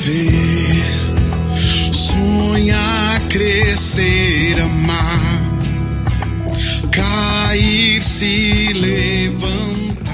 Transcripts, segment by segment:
viver, sonhar, crescer, amar, cair, se levantar.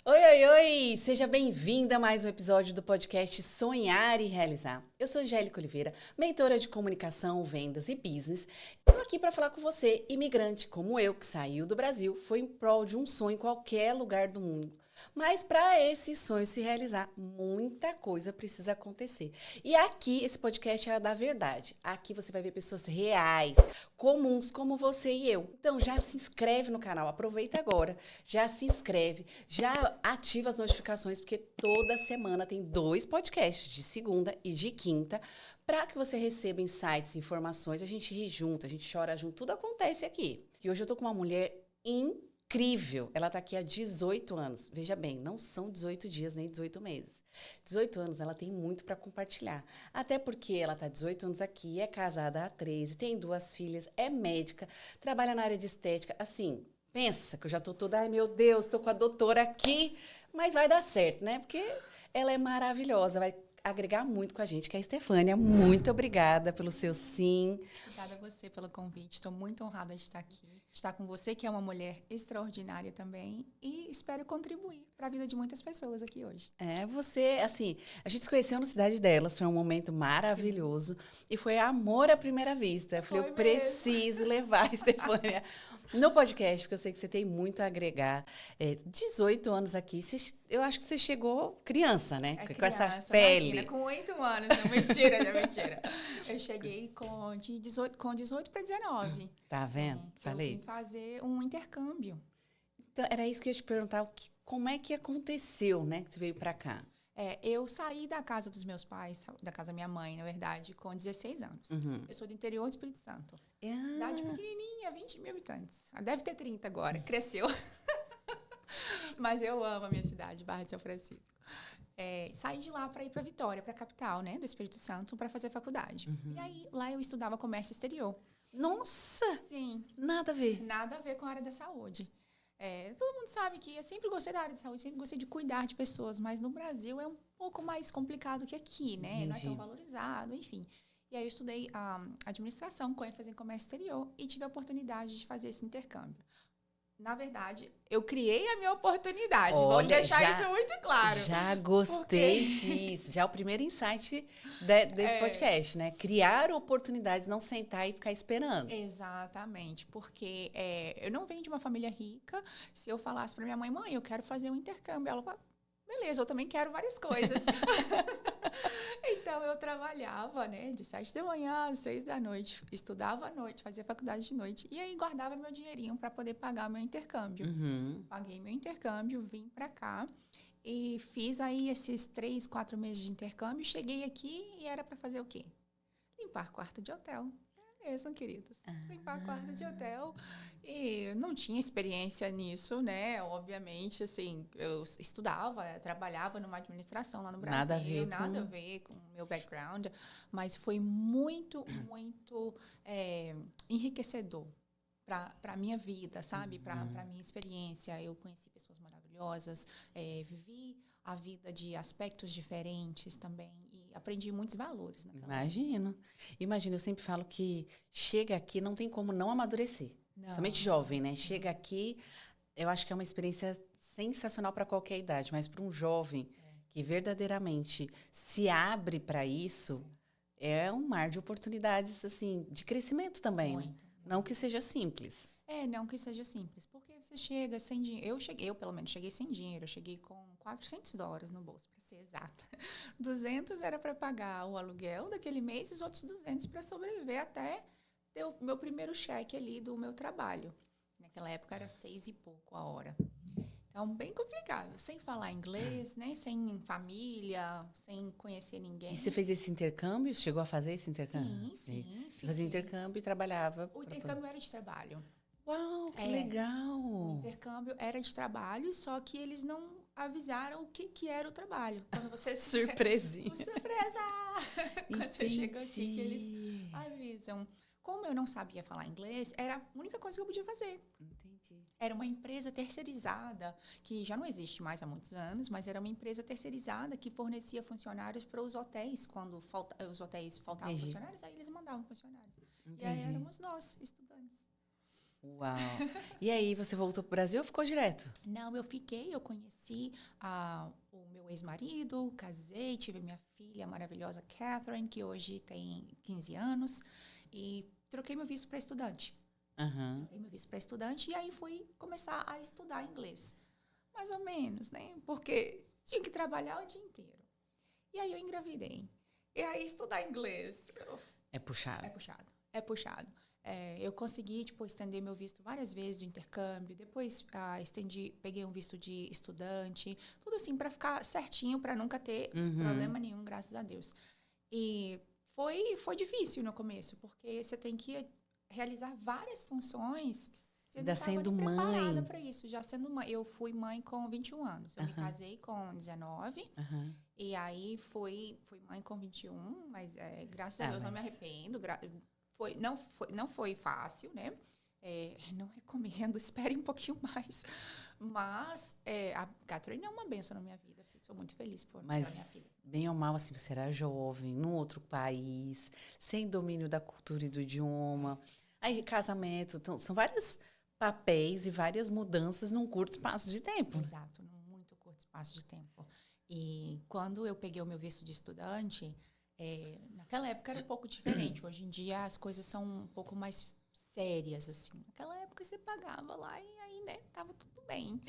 Oi! Seja bem-vinda a mais um episódio do podcast Sonhar e Realizar. Eu sou Angélica Oliveira, mentora de comunicação, vendas e business. Estou aqui para falar com você, imigrante como eu, que saiu do Brasil, foi em prol de um sonho em qualquer lugar do mundo. Mas para esse sonho se realizar, muita coisa precisa acontecer. E aqui, esse podcast é da verdade. Aqui você vai ver pessoas reais, comuns, como você e eu. Então já se inscreve no canal, aproveita agora, já se inscreve, já ativa as notificações, porque toda semana tem 2 podcasts, de segunda e de quinta, para que você receba insights, informações, a gente ri junto, a gente chora junto, tudo acontece aqui. E hoje eu tô com uma mulher incrível. Ela está aqui há 18 anos. Veja bem, não são 18 dias nem 18 meses. 18 anos, ela tem muito para compartilhar. Até porque ela está 18 anos aqui, é casada há 13, tem 2 filhas, é médica, trabalha na área de estética. Assim, pensa que eu já tô toda, ai meu Deus, tô com a doutora aqui, mas vai dar certo, né? Porque ela é maravilhosa, vai agregar muito com a gente, que é a Estefânia. Muito obrigada pelo seu sim. Obrigada a você pelo convite. Estou muito honrada de estar aqui. Estar com você, que é uma mulher extraordinária também. E espero contribuir para a vida de muitas pessoas aqui hoje. Você, assim, a gente se conheceu no Cidade Delas, foi um momento maravilhoso. Sim. E foi amor à primeira vista. Eu falei, eu preciso levar a Estefânia no podcast, porque eu sei que você tem muito a agregar. 18 anos aqui, eu acho que você chegou criança, né? Com criança, essa pele. Imagina, com 8 anos. Não, mentira. Eu cheguei com 18 para 19. Tá vendo? Sim, falei. Eu vim fazer um intercâmbio. Então, era isso que eu ia te perguntar, como é que aconteceu, né, que você veio para cá? Eu saí da casa dos meus pais, da casa da minha mãe, na verdade, com 16 anos. Uhum. Eu sou do interior do Espírito Santo. Cidade pequenininha, 20 mil habitantes. Deve ter 30 agora, cresceu. Mas eu amo a minha cidade, Barra de São Francisco. Saí de lá para ir para Vitória, para a capital, né, do Espírito Santo, para fazer faculdade. Uhum. E aí, lá eu estudava comércio exterior. Nossa! Sim. Nada a ver. Nada a ver com a área da saúde. Todo mundo sabe que eu sempre gostei da área de saúde, sempre gostei de cuidar de pessoas, mas no Brasil é um pouco mais complicado que aqui, né? Entendi. Não é tão valorizado, enfim. E aí eu estudei administração com ênfase em comércio exterior e tive a oportunidade de fazer esse intercâmbio. Na verdade, eu criei a minha oportunidade. Olha, vamos deixar isso muito claro. Já gostei disso. Já é o primeiro insight desse podcast, né? Criar oportunidades, não sentar e ficar esperando. Exatamente. Porque eu não venho de uma família rica. Se eu falasse para minha mãe, eu quero fazer um intercâmbio, ela fala, beleza, eu também quero várias coisas. Então, eu trabalhava, né, de 7 da manhã às 6 da noite, estudava à noite, fazia faculdade de noite, e aí guardava meu dinheirinho para poder pagar meu intercâmbio. Uhum. Paguei meu intercâmbio, vim para cá e fiz aí esses 3, 4 meses de intercâmbio, cheguei aqui e era para fazer o quê? Limpar quarto de hotel. Mesmo, queridos. Limpar quarto de hotel. E não tinha experiência nisso, né? Obviamente, assim, eu estudava, trabalhava numa administração lá no Brasil. Nada a ver com o meu background. Mas foi muito enriquecedor para a minha vida, sabe? Para a minha experiência. Eu conheci pessoas maravilhosas, vivi a vida de aspectos diferentes também. Aprendi muitos valores. Imagino, eu sempre falo que chega aqui, não tem como não amadurecer. Somente jovem, né? Chega aqui, eu acho que é uma experiência sensacional para qualquer idade, mas para um jovem que verdadeiramente se abre para isso, é um mar de oportunidades, assim, de crescimento também. Muito. Não que seja simples. Não que seja simples, porque você chega sem dinheiro. Eu pelo menos, cheguei sem dinheiro. Eu cheguei com $400 no bolso, para ser exata. 200 era para pagar o aluguel daquele mês e os outros 200 para sobreviver até ter o meu primeiro cheque ali do meu trabalho. Naquela época era 6 e pouco a hora. Então, bem complicado. Sem falar inglês, né? Sem família, sem conhecer ninguém. E você fez esse intercâmbio? Chegou a fazer esse intercâmbio? Sim. Você fazia intercâmbio e trabalhava? O intercâmbio era de trabalho. Uau, que legal! O intercâmbio era de trabalho, só que eles não avisaram o que era o trabalho. Quando você Surpresinha! Surpresa! Quando você chega aqui, que eles avisam. como eu não sabia falar inglês, era a única coisa que eu podia fazer. Entendi. Era uma empresa terceirizada, que já não existe mais há muitos anos, mas era uma empresa terceirizada que fornecia funcionários para os hotéis. Quando os hotéis faltavam Entendi. funcionários, aí eles mandavam funcionários. Entendi. E aí éramos nós, estudantes. Uau. E aí, você voltou pro Brasil ou ficou direto? Não, eu conheci o meu ex-marido, casei, tive minha filha maravilhosa, Catherine, que hoje tem 15 anos, e troquei meu visto para estudante. Aham. Troquei meu visto para estudante e aí fui começar a estudar inglês. Mais ou menos, né? Porque tinha que trabalhar o dia inteiro. E aí eu engravidei. E aí estudar inglês É puxado. é puxado. É puxado. Eu consegui, estender meu visto várias vezes de intercâmbio. Depois peguei um visto de estudante. Tudo assim, para ficar certinho, para nunca ter problema nenhum, graças a Deus. E foi difícil no começo, porque você tem que realizar várias funções que você Ainda não estava sendo preparada mãe. para isso. Já sendo mãe. Eu fui mãe com 21 anos. Eu me casei com 19. Aham. E aí fui mãe com 21, mas graças a Deus não me arrependo. Não foi fácil, né? Não recomendo, espere um pouquinho mais. Mas a Catherine é uma bênção na minha vida. Sou muito feliz por minha Mas, filha. bem ou mal, assim, você era jovem, num outro país, sem domínio da cultura e do idioma. Aí, casamento. Então, são vários papéis e várias mudanças num curto espaço de tempo. Exato, num muito curto espaço de tempo. E quando eu peguei o meu visto de estudante, naquela época era um pouco diferente. Hoje em dia as coisas são um pouco mais sérias, assim. Naquela época você pagava lá e aí, né, tava tudo bem.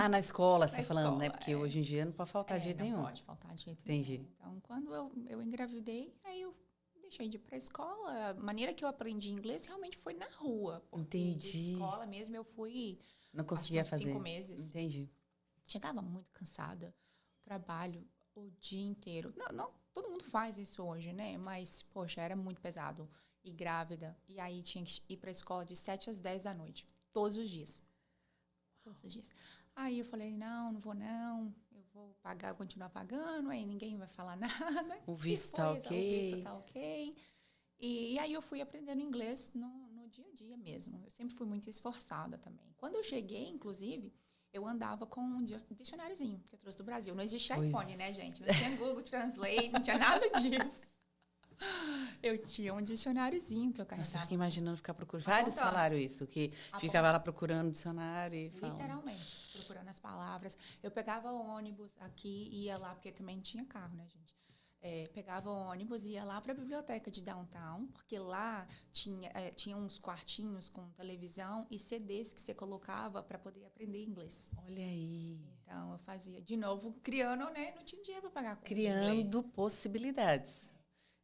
Na escola, você Na tá falando, né? escola, Porque hoje em dia não pode faltar de jeito não nenhum. pode faltar de jeito Entendi. nenhum. Então, quando eu engravidei, aí eu deixei de ir pra escola. A maneira que eu aprendi inglês realmente foi na rua. Porque Entendi. de escola mesmo eu fui, Não acho que conseguia uns fazer. 5 meses. Entendi. Chegava muito cansada, trabalho o dia inteiro. Não, todo mundo faz isso hoje, né? Mas, poxa, era muito pesado. E grávida. E aí tinha que ir pra escola de 7 às 10 da noite. Todos os dias. Todos os dias. Aí eu falei, não vou não. Eu vou continuar pagando, aí ninguém vai falar nada. O visto tá ok. O visto tá ok. E aí eu fui aprendendo inglês no dia a dia mesmo. Eu sempre fui muito esforçada também. Quando eu cheguei, inclusive, eu andava com um dicionáriozinho que eu trouxe do Brasil. Não existia iPhone, né, gente? Não tinha Google Translate, não tinha nada disso. Eu tinha um dicionáriozinho que eu carregava. Você fica imaginando ficar procurando. Vários falaram isso, que ficava lá procurando dicionário e falando. Literalmente, procurando as palavras. Eu pegava ônibus aqui e ia lá, porque também tinha carro, né, gente? Pegava ônibus e ia lá para a biblioteca de downtown, porque lá tinha uns quartinhos com televisão e CDs que você colocava para poder aprender inglês. Olha aí. Então, eu fazia, de novo, criando, né? Não tinha dinheiro para pagar curso de Criando inglês. possibilidades.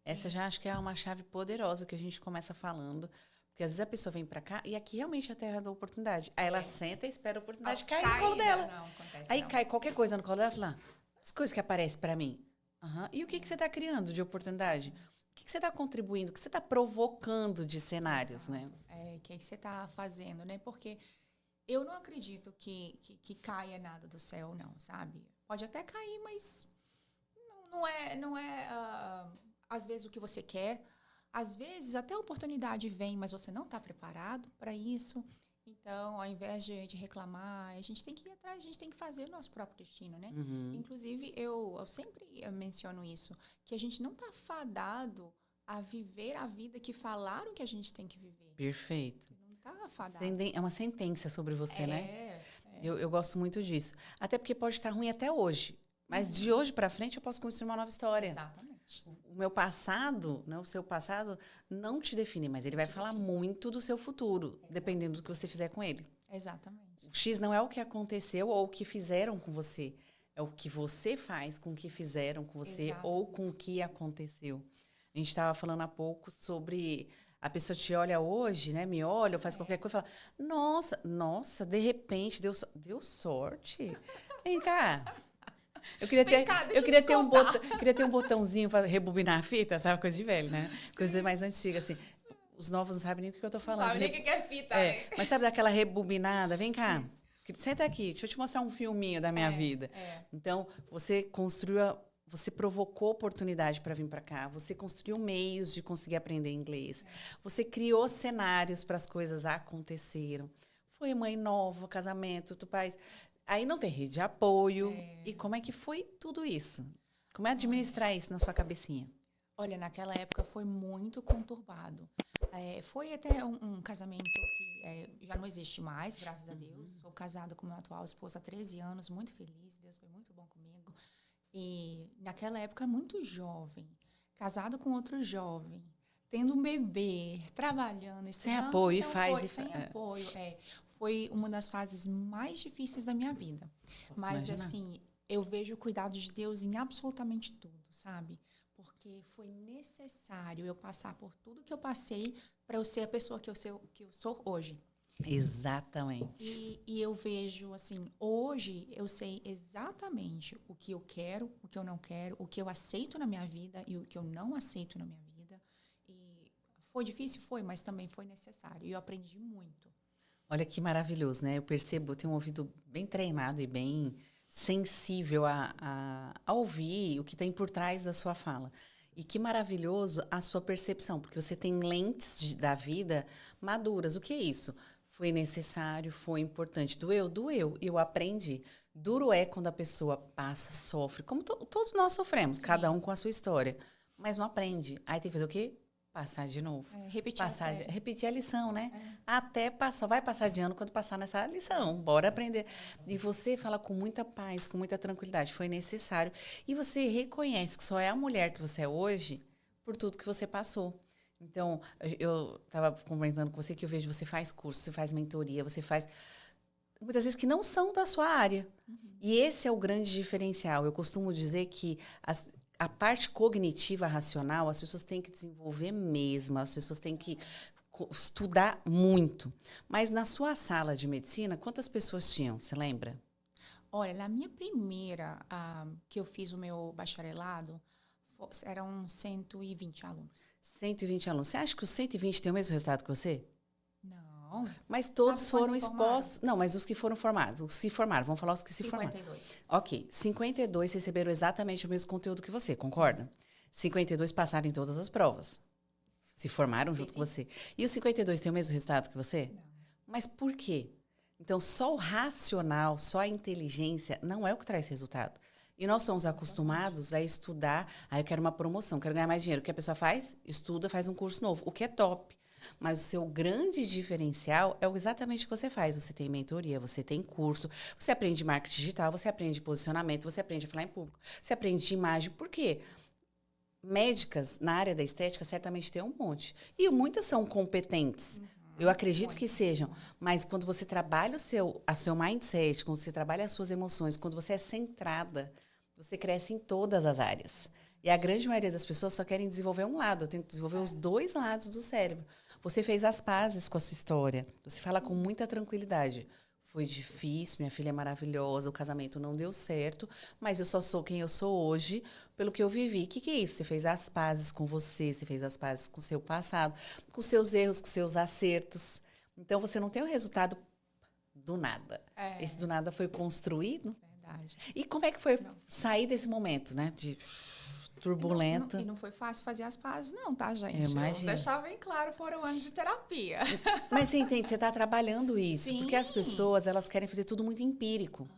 Essa já acho que é uma chave poderosa que a gente começa falando. Porque às vezes a pessoa vem pra cá e aqui realmente é a terra da oportunidade. Aí ela senta e espera a oportunidade cair no colo dela. Não, acontece Aí não. cai qualquer coisa no colo dela e fala, as coisas que aparecem pra mim. E o que você tá criando de oportunidade? O que você tá contribuindo? O que você tá provocando de cenários, né? O que você está fazendo, né? Porque eu não acredito que caia nada do céu, não, sabe? Pode até cair, mas não é às vezes o que você quer. Às vezes até a oportunidade vem, mas você não está preparado para isso. Então, ao invés de reclamar, a gente tem que ir atrás, a gente tem que fazer o nosso próprio destino, né? Inclusive, eu sempre menciono isso, que a gente não está fadado a viver a vida que falaram que a gente tem que viver. Perfeito. Não está fadado. É uma sentença sobre você, né? É. Eu gosto muito disso. Até porque pode estar ruim até hoje. Mas de hoje para frente eu posso construir uma nova história. Exatamente. O meu passado, né, o seu passado, não te define, mas ele vai falar muito do seu futuro, dependendo do que você fizer com ele. Exatamente. O X não é o que aconteceu ou o que fizeram com você. É o que você faz com o que fizeram com você. Exatamente. Ou com o que aconteceu. A gente estava falando há pouco sobre... A pessoa te olha hoje, né? Me olha, ou faz qualquer coisa e fala, nossa, de repente, deu sorte. Vem cá. Eu queria ter um botãozinho para rebobinar a fita, sabe? Coisa de velho, né? Sim. Coisa mais antiga, assim. Os novos não sabem nem o que eu tô falando. Não sabe nem o que é fita, né? Mas sabe daquela rebobinada? Vem cá, senta aqui, deixa eu te mostrar um filminho da minha vida. Então, você construiu você provocou oportunidade para vir para cá, você construiu meios de conseguir aprender inglês, você criou cenários para as coisas acontecerem. Foi mãe nova, casamento, tu pai. Aí não tem rede de apoio. E como é que foi tudo isso? Como é administrar isso na sua cabecinha? Olha, naquela época foi muito conturbado. Foi até um casamento que já não existe mais, graças a Deus. Sou casada com meu atual esposo há 13 anos, muito feliz. Deus foi muito bom comigo. E naquela época, muito jovem, casado com outro jovem, tendo um bebê, trabalhando, estudando. Sem apoio, então, faz isso. Sem apoio, foi uma das fases mais difíceis da minha vida. Posso Mas, imaginar. assim, eu vejo o cuidado de Deus em absolutamente tudo, sabe? Porque foi necessário eu passar por tudo que eu passei para eu ser a pessoa que eu sou hoje. Exatamente. E eu vejo, assim, hoje eu sei exatamente o que eu quero, o que eu não quero, o que eu aceito na minha vida e o que eu não aceito na minha vida. E foi difícil? Foi, mas também foi necessário. E eu aprendi muito. Olha que maravilhoso, né? Eu percebo, eu tenho um ouvido bem treinado e bem sensível a ouvir o que tem por trás da sua fala. E que maravilhoso a sua percepção, porque você tem lentes da vida maduras. O que é isso? Foi necessário, foi importante. Doeu? Doeu. E eu aprendi. Duro é quando a pessoa passa, sofre, como todos nós sofremos, cada um com a sua história. Mas não aprende. Aí tem que fazer o quê? Passar de novo. Repetir a lição, né? Até passar. Vai passar de ano quando passar nessa lição. Bora aprender. E você fala com muita paz, com muita tranquilidade. Foi necessário. E você reconhece que só é a mulher que você é hoje por tudo que você passou. Então, eu estava comentando com você que eu vejo você faz curso, você faz mentoria, você faz muitas vezes que não são da sua área. E esse é o grande diferencial. Eu costumo dizer que a parte cognitiva, racional, as pessoas têm que desenvolver mesmo, as pessoas têm que estudar muito. Mas na sua sala de medicina, quantas pessoas tinham? Você lembra? Olha, na minha primeira, que eu fiz o meu bacharelado, eram 120 alunos. 120 alunos. Você acha que os 120 têm o mesmo resultado que você? Não. Mas todos foram expostos. Não, mas os que foram formados. Os que se formaram. Vamos falar os que se 52. formaram. Ok. 52 receberam exatamente o mesmo conteúdo que você, concorda? Sim. 52 passaram em todas as provas. Se formaram junto com você. E os 52 têm o mesmo resultado que você? Não. Mas por quê? Então, só o racional, só a inteligência não é o que traz resultado. E nós somos acostumados a estudar. Eu quero uma promoção, quero ganhar mais dinheiro. O que a pessoa faz? Estuda, faz um curso novo. O que é top. Mas o seu grande diferencial é exatamente o que você faz. Você tem mentoria, você tem curso, você aprende marketing digital, você aprende posicionamento, você aprende a falar em público, você aprende de imagem. Por quê? Médicas na área da estética certamente tem um monte. E muitas são competentes. Eu acredito que sejam. Mas quando você trabalha o seu mindset, quando você trabalha as suas emoções, quando você é centrada, você cresce em todas as áreas. E a grande maioria das pessoas só querem desenvolver um lado. Eu tenho que desenvolver os dois lados do cérebro. Você fez as pazes com a sua história. Você fala com muita tranquilidade. Foi difícil, minha filha é maravilhosa, o casamento não deu certo, mas eu só sou quem eu sou hoje pelo que eu vivi. O que é isso? Você fez as pazes com você fez as pazes com o seu passado, com seus erros, com seus acertos. Então, você não tem o resultado do nada. Esse do nada foi construído. Verdade. E como é que foi sair desse momento, né? De turbulento. E não foi fácil fazer as pazes, não, tá, gente? Eu imagino. Vou deixar bem claro, foram anos de terapia. Mas você entende, você está trabalhando isso. Sim. Porque as pessoas, elas querem fazer tudo muito empírico.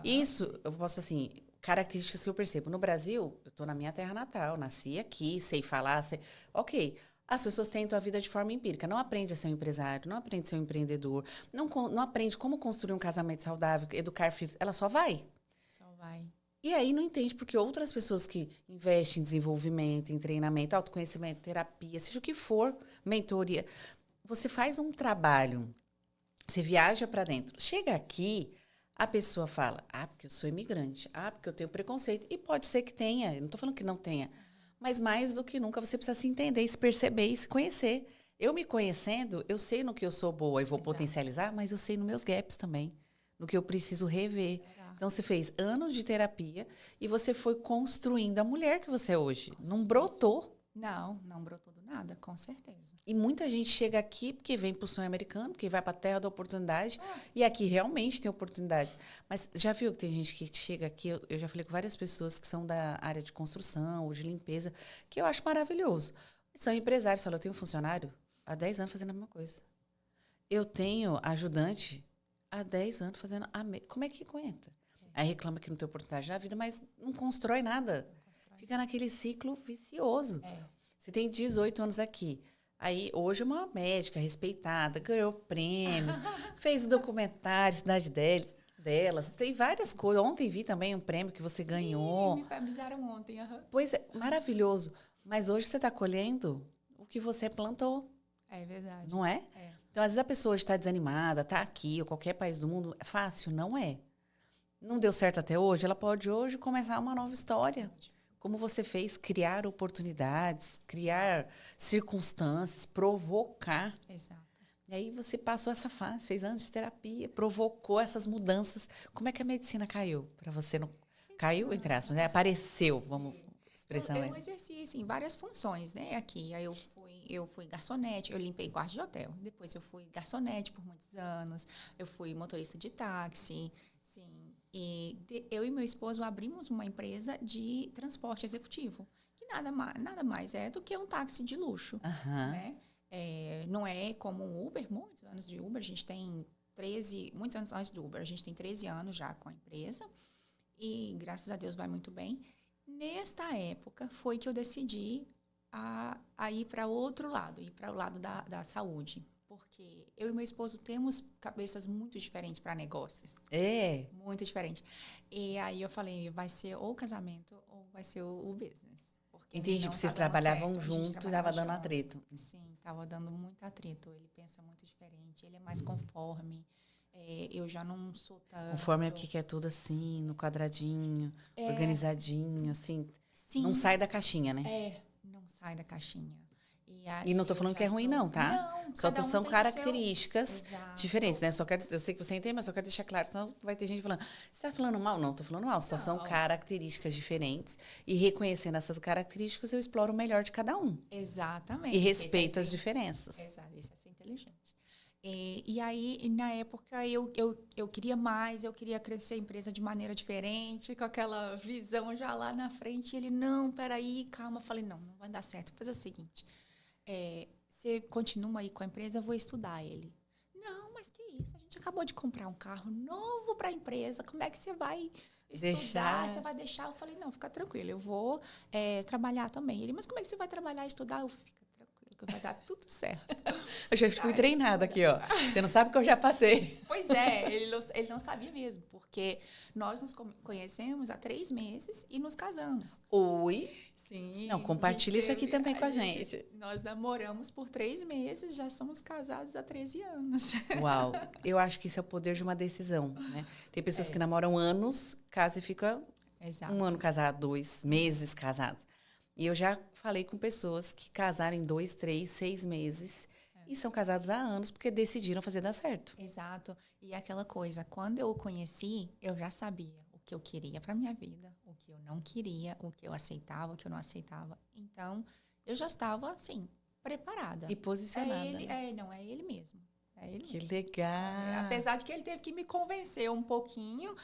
Isso, eu posso, assim, características que eu percebo. No Brasil, eu estou na minha terra natal, nasci aqui, sei falar, sei... Ok, as pessoas tentam a vida de forma empírica. Não aprende a ser um empresário, não aprende a ser um empreendedor, não aprende como construir um casamento saudável, educar filhos. Ela só vai. Só vai. E aí não entende porque outras pessoas que investem em desenvolvimento, em treinamento, autoconhecimento, terapia, seja o que for, mentoria, você faz um trabalho, você viaja para dentro. Chega aqui, a pessoa fala, porque eu sou imigrante, porque eu tenho preconceito. E pode ser que tenha, eu não estou falando que não tenha. Mas mais do que nunca, você precisa se entender, se perceber e se conhecer. Eu me conhecendo, eu sei no que eu sou boa e vou potencializar, mas eu sei nos meus gaps também, no que eu preciso rever. Então, você fez anos de terapia e você foi construindo a mulher que você é hoje. Não brotou. Não brotou do nada, com certeza. E muita gente chega aqui porque vem para o sonho americano, porque vai para a terra da oportunidade. E aqui realmente tem oportunidades. Mas já viu que tem gente que chega aqui, eu já falei com várias pessoas que são da área de construção ou de limpeza, que eu acho maravilhoso. São empresários, falam, eu tenho um funcionário há 10 anos fazendo a mesma coisa. Eu tenho ajudante há 10 anos fazendo a mesma. Como é que aguenta? Aí reclama que não tem oportunidade na vida, mas não constrói nada. Fica naquele ciclo vicioso. Você tem 18 anos aqui. Aí, hoje, é uma médica respeitada, ganhou prêmios, fez o documentário, Cidade delas. Tem várias coisas. Ontem vi também um prêmio que você ganhou. Me avisaram ontem. Pois é, maravilhoso. Mas hoje você está colhendo o que você plantou. É verdade. Não é? Então, às vezes, a pessoa está desanimada, está aqui, ou qualquer país do mundo. É fácil? Não é. Não deu certo até hoje? Ela pode hoje começar uma nova história. Como você fez, criar oportunidades, criar circunstâncias, provocar. Exato. E aí você passou essa fase, fez anos de terapia, provocou essas mudanças. Como é que a medicina caiu para você? Não caiu, entre aspas, né? Apareceu, vamos expressão eu exerci, assim, várias funções, né, aqui. Aí eu fui garçonete, eu limpei quartos de hotel. Depois eu fui garçonete por muitos anos. Eu fui motorista de táxi, sim. E eu e meu esposo abrimos uma empresa de transporte executivo, que nada mais é do que um táxi de luxo, né? Não é como um Uber, muitos anos de Uber, a gente tem muitos anos antes do Uber, a gente tem 13 anos já com a empresa e, graças a Deus, vai muito bem. Nesta época, foi que eu decidi a ir para outro lado, ir para o lado da saúde. Porque eu e meu esposo temos cabeças muito diferentes para negócios. Muito diferente. E aí eu falei, vai ser ou o casamento ou vai ser o business. Entendi, porque vocês trabalhavam juntos, estava dando atrito. Sim, estava dando muito atrito. Ele pensa muito diferente, ele é mais conforme. Eu já não sou tanto... Conforme é porque é tudo assim, no quadradinho, organizadinho, assim. Sim. Não sai da caixinha, né? Não sai da caixinha. E não estou falando que é ruim, não, tá? Não, só são características seu... diferentes, né? Eu sei que você entende, mas só quero deixar claro, senão vai ter gente falando, você está falando mal? Não, estou falando mal. Só são características diferentes. E reconhecendo essas características, eu exploro o melhor de cada um. Exatamente. E respeito as diferenças. Exato, isso é ser inteligente. E aí, na época, eu queria mais, eu queria crescer a empresa de maneira diferente, com aquela visão já lá na frente. E ele, não, peraí, calma. Eu falei, não vai dar certo. Vou fazer o seguinte... você continua aí com a empresa, eu vou estudar ele. Não, mas que isso? A gente acabou de comprar um carro novo para a empresa. Como é que você vai estudar? Você vai deixar? Eu falei, não, fica tranquilo, eu vou trabalhar também. Ele, mas como é que você vai trabalhar e estudar? Eu fico tranquilo, que vai dar tudo certo. Eu já fui treinada aqui, ó. Você não sabe que eu já passei. Pois é, ele não sabia mesmo, porque nós nos conhecemos há 3 meses e nos casamos. Oi? Sim. Não, compartilha isso aqui também com a gente. Nós namoramos por 3 meses, já somos casados há 13 anos. Uau, eu acho que isso é o poder de uma decisão, né? Tem pessoas que namoram anos, casam e ficam um ano casado, 2 meses casados. E eu já falei com pessoas que casaram em 2, 3, 6 meses e são casados há anos porque decidiram fazer dar certo. Exato. E aquela coisa, quando eu o conheci, eu já sabia o que eu queria para minha vida, o que eu não queria, o que eu aceitava, o que eu não aceitava. Então, eu já estava, assim, preparada. E posicionada. É ele mesmo. Que legal. Apesar de que ele teve que me convencer um pouquinho,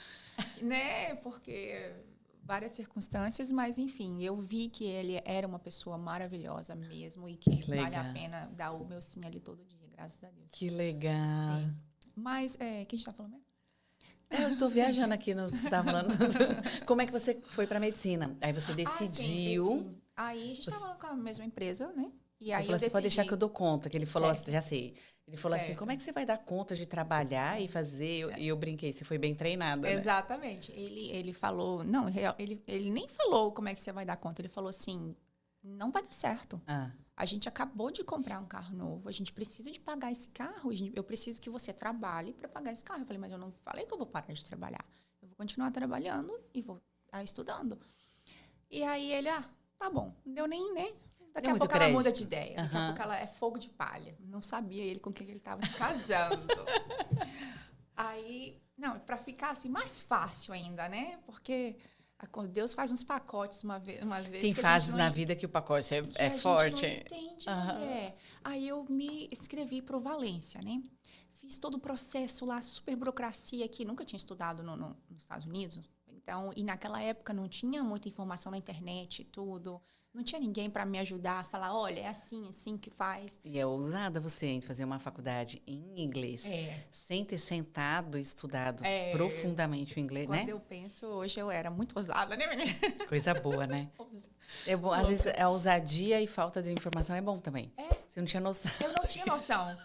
né? Porque várias circunstâncias, mas, enfim, eu vi que ele era uma pessoa maravilhosa mesmo e que vale a pena dar o meu sim ali todo dia, graças a Deus. Que legal. Sim. Mas, o que a gente está falando mesmo? Eu tô viajando aqui no que você estava falando. Como é que você foi para medicina? Aí você decidiu. Sim. Aí a gente estava com a mesma empresa, né? E aí eu decidi. Você pode deixar que eu dou conta. Que ele falou assim, já sei. Ele falou assim, como é que você vai dar conta de trabalhar e fazer? E eu brinquei, você foi bem treinada, né? Exatamente. Ele falou, não, ele nem falou como é que você vai dar conta. Ele falou assim, não vai dar certo. A gente acabou de comprar um carro novo, a gente precisa de pagar esse carro, eu preciso que você trabalhe para pagar esse carro. Eu falei, mas eu não falei que eu vou parar de trabalhar. Eu vou continuar trabalhando e vou estudando. E aí ele, tá bom, não deu nem, né? Daqui a pouco ela muda de ideia. Daqui a pouco ela é fogo de palha. Não sabia ele com quem ele estava se casando. Aí, não, para ficar assim mais fácil ainda, né? Porque Deus faz uns pacotes umas vezes. Tem que a fases gente na não vida que o pacote que é a forte. gente não entende, mulher. Aí eu me inscrevi para o Valência, né? Fiz todo o processo lá, super burocracia aqui. Nunca tinha estudado nos Estados Unidos. Então, e naquela época não tinha muita informação na internet e tudo. Não tinha ninguém para me ajudar a falar, olha, é assim que faz. E é ousada você em fazer uma faculdade em inglês, sem ter sentado e estudado profundamente o inglês, Quando né? eu penso, hoje eu era muito ousada, né, menina? Coisa boa, né? É bom, às vezes a ousadia e falta de informação é bom também. Você não tinha noção. Eu não tinha noção.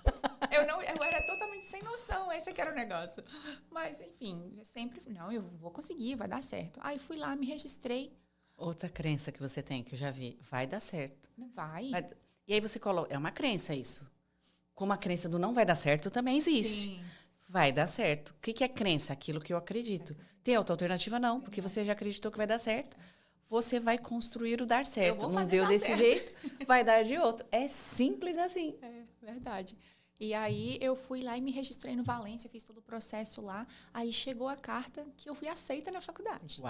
Eu era totalmente sem noção, esse que era o negócio. Mas, enfim, eu sempre, não, eu vou conseguir, vai dar certo. Aí fui lá, me registrei. Outra crença que você tem, que eu já vi, vai dar certo. Não vai? E aí você coloca, é uma crença isso. Como a crença do não vai dar certo também existe. Sim. Vai dar certo. O que é crença? Aquilo que eu acredito. Tem outra alternativa? Não, porque você já acreditou que vai dar certo. Você vai construir o dar certo. Não deu desse jeito, vai dar de outro. É simples assim. É, verdade. E aí eu fui lá e me registrei no Valência, fiz todo o processo lá. Aí chegou a carta que eu fui aceita na faculdade.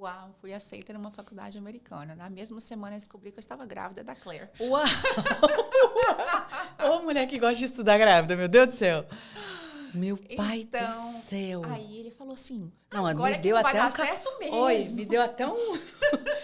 Uau, fui aceita numa faculdade americana. Na mesma semana eu descobri que eu estava grávida da Claire. Uau! Ô, mulher que gosta de estudar grávida, meu Deus do céu. Meu pai do céu. Aí ele falou assim, não, agora me deu vai até dar certo mesmo. Oi, me deu até um...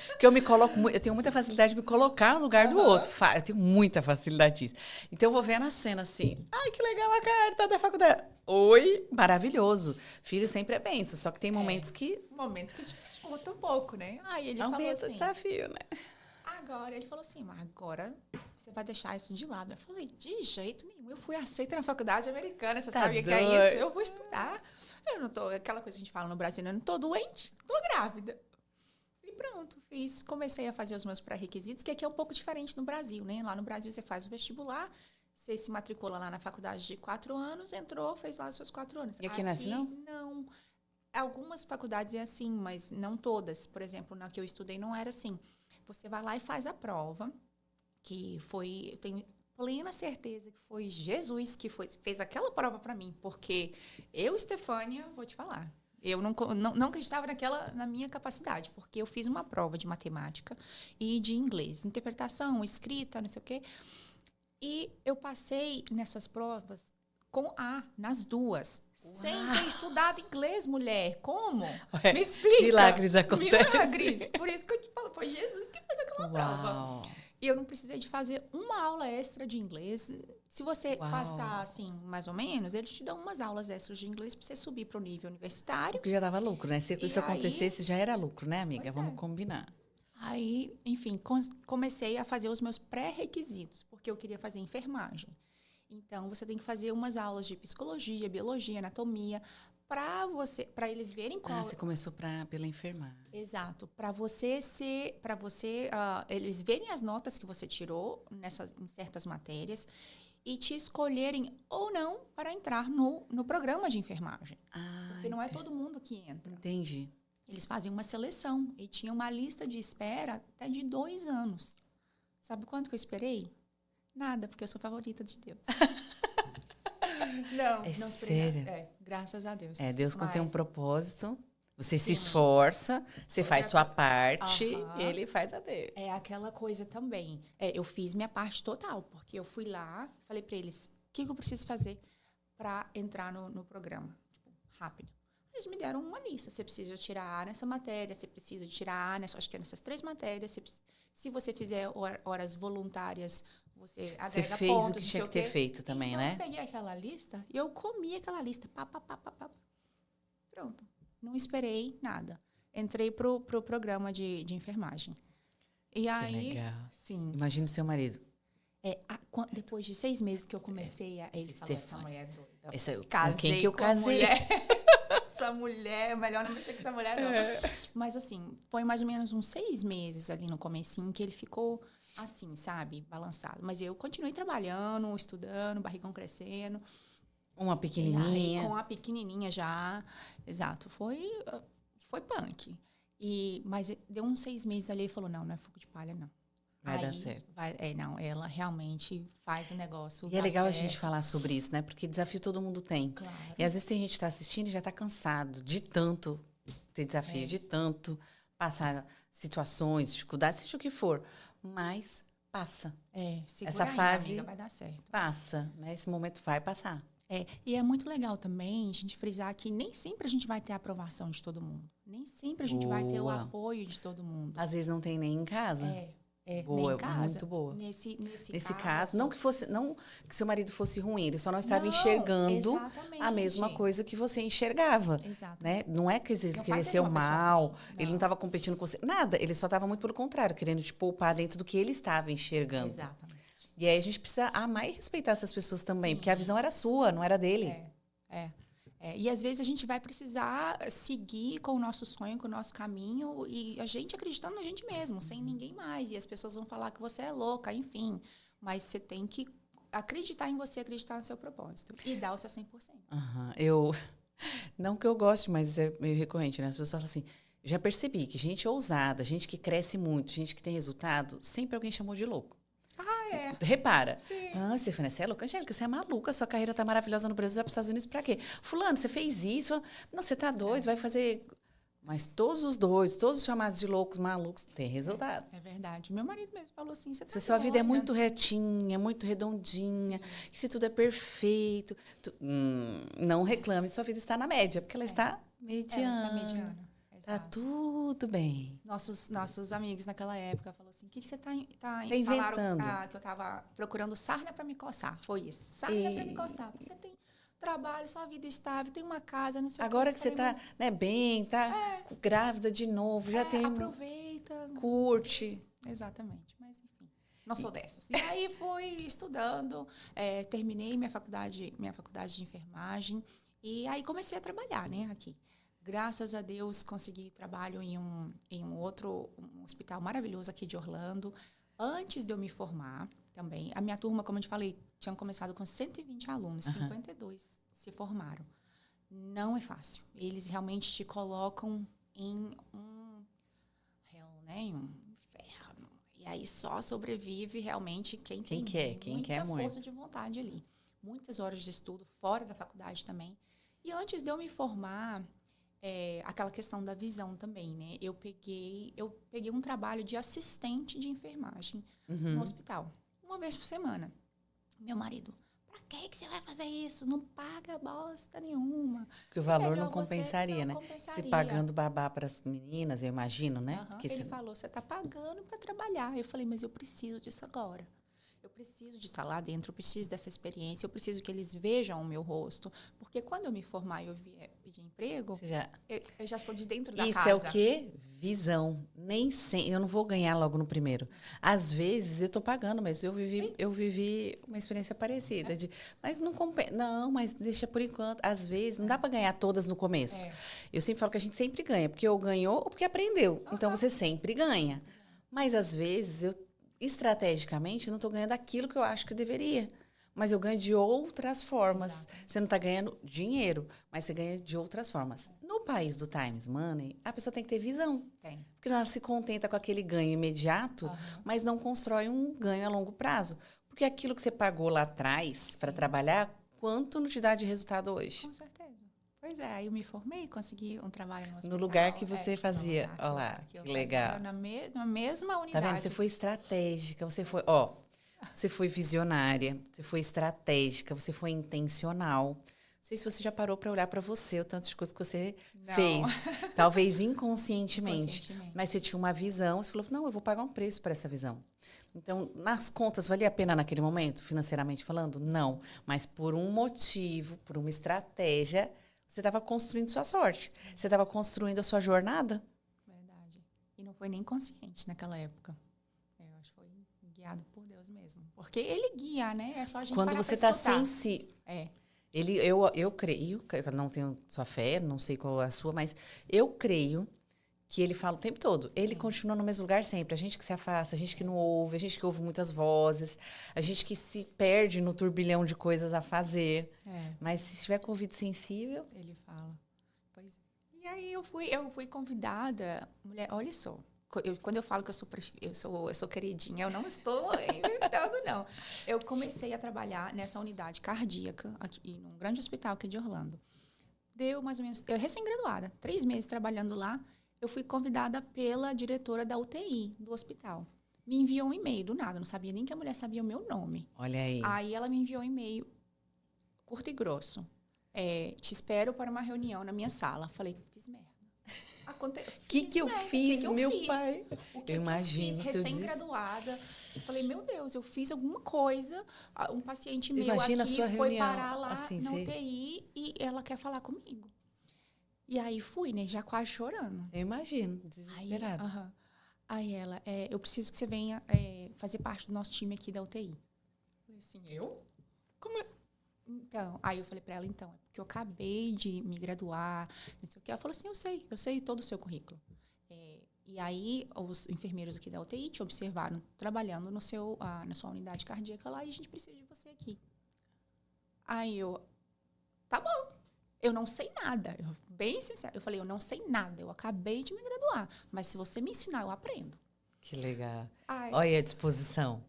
Porque eu tenho muita facilidade de me colocar no lugar do outro. Eu tenho muita facilidade disso. Então eu vou ver na cena assim, ai, que legal a carta da faculdade. Oi, maravilhoso. Filho sempre é benção, só que tem momentos que... Momentos que te conta um pouco, né? Aí ele Aumenta falou assim... o desafio, né? Agora, ele falou assim, mas agora você vai deixar isso de lado. Eu falei, de jeito nenhum. Eu fui aceita na faculdade americana, você sabia que é isso? Eu vou estudar. Eu não tô, aquela coisa que a gente fala no Brasil, eu não tô doente, tô grávida. E pronto, comecei a fazer os meus pré-requisitos, que aqui é um pouco diferente no Brasil, né? Lá no Brasil você faz o vestibular, você se matricula lá na faculdade de 4 anos, entrou, fez lá os seus 4 anos. E aqui não é assim, não? Não. Algumas faculdades é assim, mas não todas. Por exemplo, na que eu estudei não era assim. Você vai lá e faz a prova, que foi, eu tenho plena certeza que foi Jesus que fez aquela prova para mim, porque eu, Estefânia, vou te falar, eu não acreditava na minha capacidade, porque eu fiz uma prova de matemática e de inglês, interpretação, escrita, não sei o quê, e eu passei nessas provas com A, nas duas. Uau. Sem ter estudado inglês, mulher. Como? Me explica. Milagres acontecem. Milagres. Por isso que eu te falo, foi Jesus que fez aquela prova. E eu não precisei de fazer uma aula extra de inglês. Se você passar, assim, mais ou menos, eles te dão umas aulas extras de inglês para você subir para o nível universitário. Porque já dava lucro, né? Se isso acontecesse, já era lucro, né, amiga? Vamos combinar. Aí, enfim, comecei a fazer os meus pré-requisitos, porque eu queria fazer enfermagem. Então, você tem que fazer umas aulas de psicologia, biologia, anatomia, para eles verem qual... você começou pela enfermagem. Exato. Eles verem as notas que você tirou em certas matérias e te escolherem ou não para entrar no programa de enfermagem. Porque não é todo mundo que entra. Entendi. Eles fazem uma seleção e tinha uma lista de espera até de 2 anos. Sabe quanto que eu esperei? Nada, porque eu sou favorita de Deus. Não esperei nada. Graças a Deus. Deus contém um propósito. Você se esforça, você faz sua parte, ele faz a dele. É aquela coisa também. Eu fiz minha parte total, porque eu fui lá, falei para eles, o que eu preciso fazer para entrar no programa? Tipo, rápido. Eles me deram uma lista. Você precisa tirar A nessa matéria, você precisa tirar A, acho que nessas 3 matérias. Se você fizer horas voluntárias, você agrega você fez pontos, o que tinha que ter feito também, então, né? Eu peguei aquela lista e eu comi aquela lista. Pronto. Não esperei nada. Entrei pro programa de enfermagem. E aí, legal. Sim. Imagina o seu marido. Depois de 6 meses que eu comecei, ele falou, essa mulher é doida. Com quem que eu casei? Essa mulher, melhor não mexer com essa mulher, não. Mas assim, foi mais ou menos uns 6 meses ali no comecinho que ele ficou assim, sabe, balançado. Mas eu continuei trabalhando, estudando, barrigão crescendo. Uma pequenininha. Com a pequenininha já. Exato. Foi punk. Mas deu uns 6 meses ali, ele falou, não é fogo de palha, não. Vai dar certo. Não, ela realmente faz o negócio. E é legal a gente falar sobre isso, né? Porque desafio todo mundo tem. Claro. E às vezes tem gente que está assistindo e já está cansado de tanto ter desafio de tanto, passar situações, dificuldades, seja o que for. Mas passa. Segura Essa aí, fase amiga, vai dar certo. passa, né? Esse momento vai passar. E é muito legal também a gente frisar que nem sempre a gente vai ter a aprovação de todo mundo. Nem sempre a gente vai ter o Boa. apoio de todo mundo. Às vezes não tem nem em casa. Nem Boa, em casa. muito boa. Nesse Nesse caso, não que seu marido fosse ruim, ele só não estava Não, enxergando exatamente. a mesma coisa que você enxergava. Exato. Né? Não é que ele Não queria faz ser ele o uma pessoa mal, ruim, ele não estava competindo com você. Nada, ele só estava muito pelo contrário, querendo te poupar dentro do que ele estava enxergando. Exatamente. E aí a gente precisa amar e respeitar essas pessoas também, Sim. porque a visão era sua, não era dele. E às vezes a gente vai precisar seguir com o nosso sonho, com o nosso caminho, e a gente acreditando na gente mesmo, sem ninguém mais. E as pessoas vão falar que você é louca, enfim. Mas você tem que acreditar em você, acreditar no seu propósito. E dar o seu 100%. Não que eu goste, mas é meio recorrente, né? As pessoas falam assim, já percebi que gente ousada, gente que cresce muito, gente que tem resultado, sempre alguém chamou de louco. Repara. Sim. Não, Stefania, você é louca. Angélica, você é maluca. Sua carreira tá maravilhosa no Brasil, vai para os Estados Unidos pra quê? Fulano, você fez isso. Não, você tá doido, vai fazer... Mas todos os chamados de loucos, malucos, têm resultado. É verdade. Meu marido mesmo falou assim, você tá Se sua vida é doida. muito retinha, muito redondinha, que se tudo é perfeito, não reclame, sua vida está na média, porque ela está mediana. Ela está mediana. Tá Exato. tudo bem. Nossos amigos naquela época falaram assim, o que você tá inventando. Falaram que eu tava procurando sarna para me coçar. Foi isso, sarna para me coçar. Porque você tem trabalho, sua vida estável, tem uma casa, não sei Agora o que que. você tá bem, tá grávida de novo, já tem... Aproveita. Curte. Exatamente, mas enfim, não sou dessas. E aí fui estudando, terminei minha faculdade de enfermagem e aí comecei a trabalhar, né, aqui. Graças a Deus, consegui trabalho em um hospital maravilhoso aqui de Orlando. Antes de eu me formar também, a minha turma, como eu te falei, tinha começado com 120 alunos, 52 se formaram. Não é fácil. Eles realmente te colocam em um hell, né? Em um inferno. E aí só sobrevive realmente quem quer muito. Força de vontade ali. Muitas horas de estudo, fora da faculdade também. E antes de eu me formar... aquela questão da visão também, né? Eu peguei um trabalho de assistente de enfermagem no hospital, uma vez por semana. Meu marido, pra que você vai fazer isso? Não paga bosta nenhuma. Porque o valor não compensaria, né? Se pagando babá para as meninas, eu imagino, né? Ele falou, você tá pagando para trabalhar. Eu falei, mas eu preciso disso agora. Eu preciso de estar lá dentro, eu preciso dessa experiência, eu preciso que eles vejam o meu rosto. Porque quando eu me formar e eu vier pedir emprego, eu já sou de dentro da casa. Isso é o quê? Visão. Nem sempre. Eu não vou ganhar logo no primeiro. Às vezes eu estou pagando, mas eu vivi uma experiência parecida. Mas não compensa. Não, mas deixa por enquanto. Às vezes não dá para ganhar todas no começo. Eu sempre falo que a gente sempre ganha, porque ou ganhou ou porque aprendeu. Então você sempre ganha. Mas às vezes estrategicamente, eu não estou ganhando aquilo que eu acho que eu deveria. Mas eu ganho de outras formas. Exatamente. Você não está ganhando dinheiro, mas você ganha de outras formas. No país do Times Money, a pessoa tem que ter visão. Tem. Porque ela se contenta com aquele ganho imediato, mas não constrói um ganho a longo prazo. Porque aquilo que você pagou lá atrás para trabalhar, quanto não te dá de resultado hoje? Com certeza. Pois é, aí eu me formei, consegui um trabalho no hospital. No lugar que você fazia. Olha lá, que legal. Na mesma unidade. Tá vendo? Você foi estratégica, você foi visionária, você foi estratégica, você foi intencional. Não sei se você já parou para olhar para você, o tanto de coisa que você fez. Talvez inconscientemente. Mas você tinha uma visão, você falou, não, eu vou pagar um preço para essa visão. Então, nas contas, valia a pena naquele momento, financeiramente falando? Não. Mas por um motivo, por uma estratégia... Você estava construindo sua sorte. Você estava construindo a sua jornada. Verdade. E não foi nem consciente naquela época. Eu acho que foi guiado por Deus mesmo. Porque ele guia, né? É só a gente quando você está sensível. Eu creio, eu não tenho sua fé, não sei qual é a sua, mas eu creio que ele fala o tempo todo. Ele continua no mesmo lugar sempre. A gente que se afasta, a gente que não ouve, a gente que ouve muitas vozes, a gente que se perde no turbilhão de coisas a fazer. Mas se estiver com o ouvido sensível... Ele fala. Pois é. E aí eu fui convidada... Mulher, olha só. Quando eu falo que eu sou queridinha, eu não estou inventando, não. Eu comecei a trabalhar nessa unidade cardíaca, aqui, num grande hospital aqui de Orlando. deu mais ou menos... Eu recém-graduada, 3 meses trabalhando lá, eu fui convidada pela diretora da UTI do hospital. Me enviou um e-mail, do nada, não sabia nem que a mulher sabia o meu nome. Olha aí. Aí ela me enviou um e-mail, curto e grosso. Te espero para uma reunião na minha sala. Falei, fiz merda. O que eu fiz, meu pai? Eu imagino. Eu fiz recém-graduada. Falei, meu Deus, eu fiz alguma coisa. Um paciente meu Imagina aqui a sua foi reunião, parar lá assim, na UTI e ela quer falar comigo. E aí fui, né? Já quase chorando. Eu imagino, desesperada. Aí ela, eu preciso que você venha fazer parte do nosso time aqui da UTI. Falei assim, eu? Como é? Então, aí eu falei pra ela, então, é porque eu acabei de me graduar, não sei o quê. Ela falou assim, eu sei todo o seu currículo. E aí, os enfermeiros aqui da UTI te observaram trabalhando na sua unidade cardíaca lá e a gente precisa de você aqui. Aí eu, tá bom, eu não sei nada. Bem sincera, eu falei, eu não sei nada, eu acabei de me graduar, mas se você me ensinar, eu aprendo. Que legal. Ai, Olha a disposição.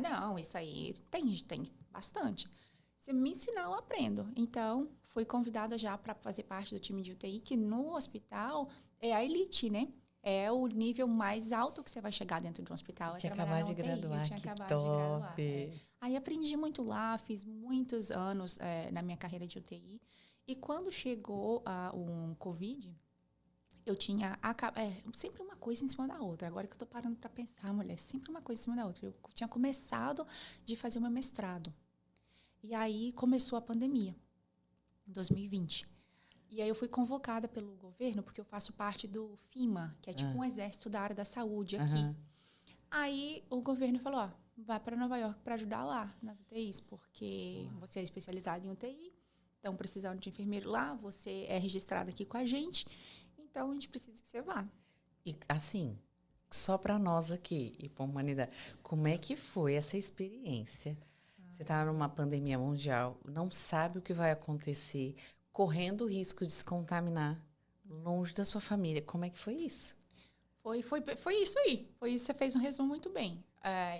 não, isso aí tem bastante. Se me ensinar, eu aprendo. Então, fui convidada já para fazer parte do time de UTI, que no hospital é a elite, né? É o nível mais alto que você vai chegar dentro de um hospital. Tinha acabado de graduar, que top. Aí aprendi muito lá, fiz muitos anos na minha carreira de UTI. E quando chegou um Covid, eu tinha sempre uma coisa em cima da outra. Agora que eu tô parando para pensar, mulher, sempre uma coisa em cima da outra. Eu tinha começado de fazer o meu mestrado. E aí começou a pandemia, em 2020. E aí eu fui convocada pelo governo, porque eu faço parte do FIMA, que é tipo um exército da área da saúde aqui. Aí o governo falou, vai para Nova York para ajudar lá, nas UTIs, porque você é especializado em UTI, estão precisando de enfermeiro lá, você é registrado aqui com a gente, então a gente precisa que você vá. E assim, só para nós aqui e para a humanidade, como é que foi essa experiência? Você está numa pandemia mundial, não sabe o que vai acontecer, correndo o risco de se contaminar longe da sua família. Como é que foi isso? Foi isso aí. Foi isso, você fez um resumo muito bem.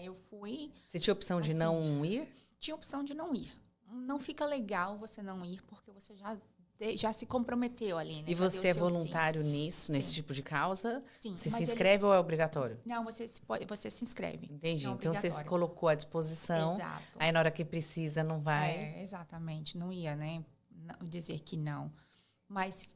Eu fui... Você tinha opção de não ir? Tinha opção de não ir. Não fica legal você não ir, porque você já se comprometeu ali, né? E você é voluntário nisso, nesse tipo de causa? Sim. Você se inscreve ou é obrigatório? Não, você se inscreve. Entendi. Então, você se colocou à disposição. Exato. Aí, na hora que precisa, não vai. Exatamente. Não ia, né? Dizer que não. Mas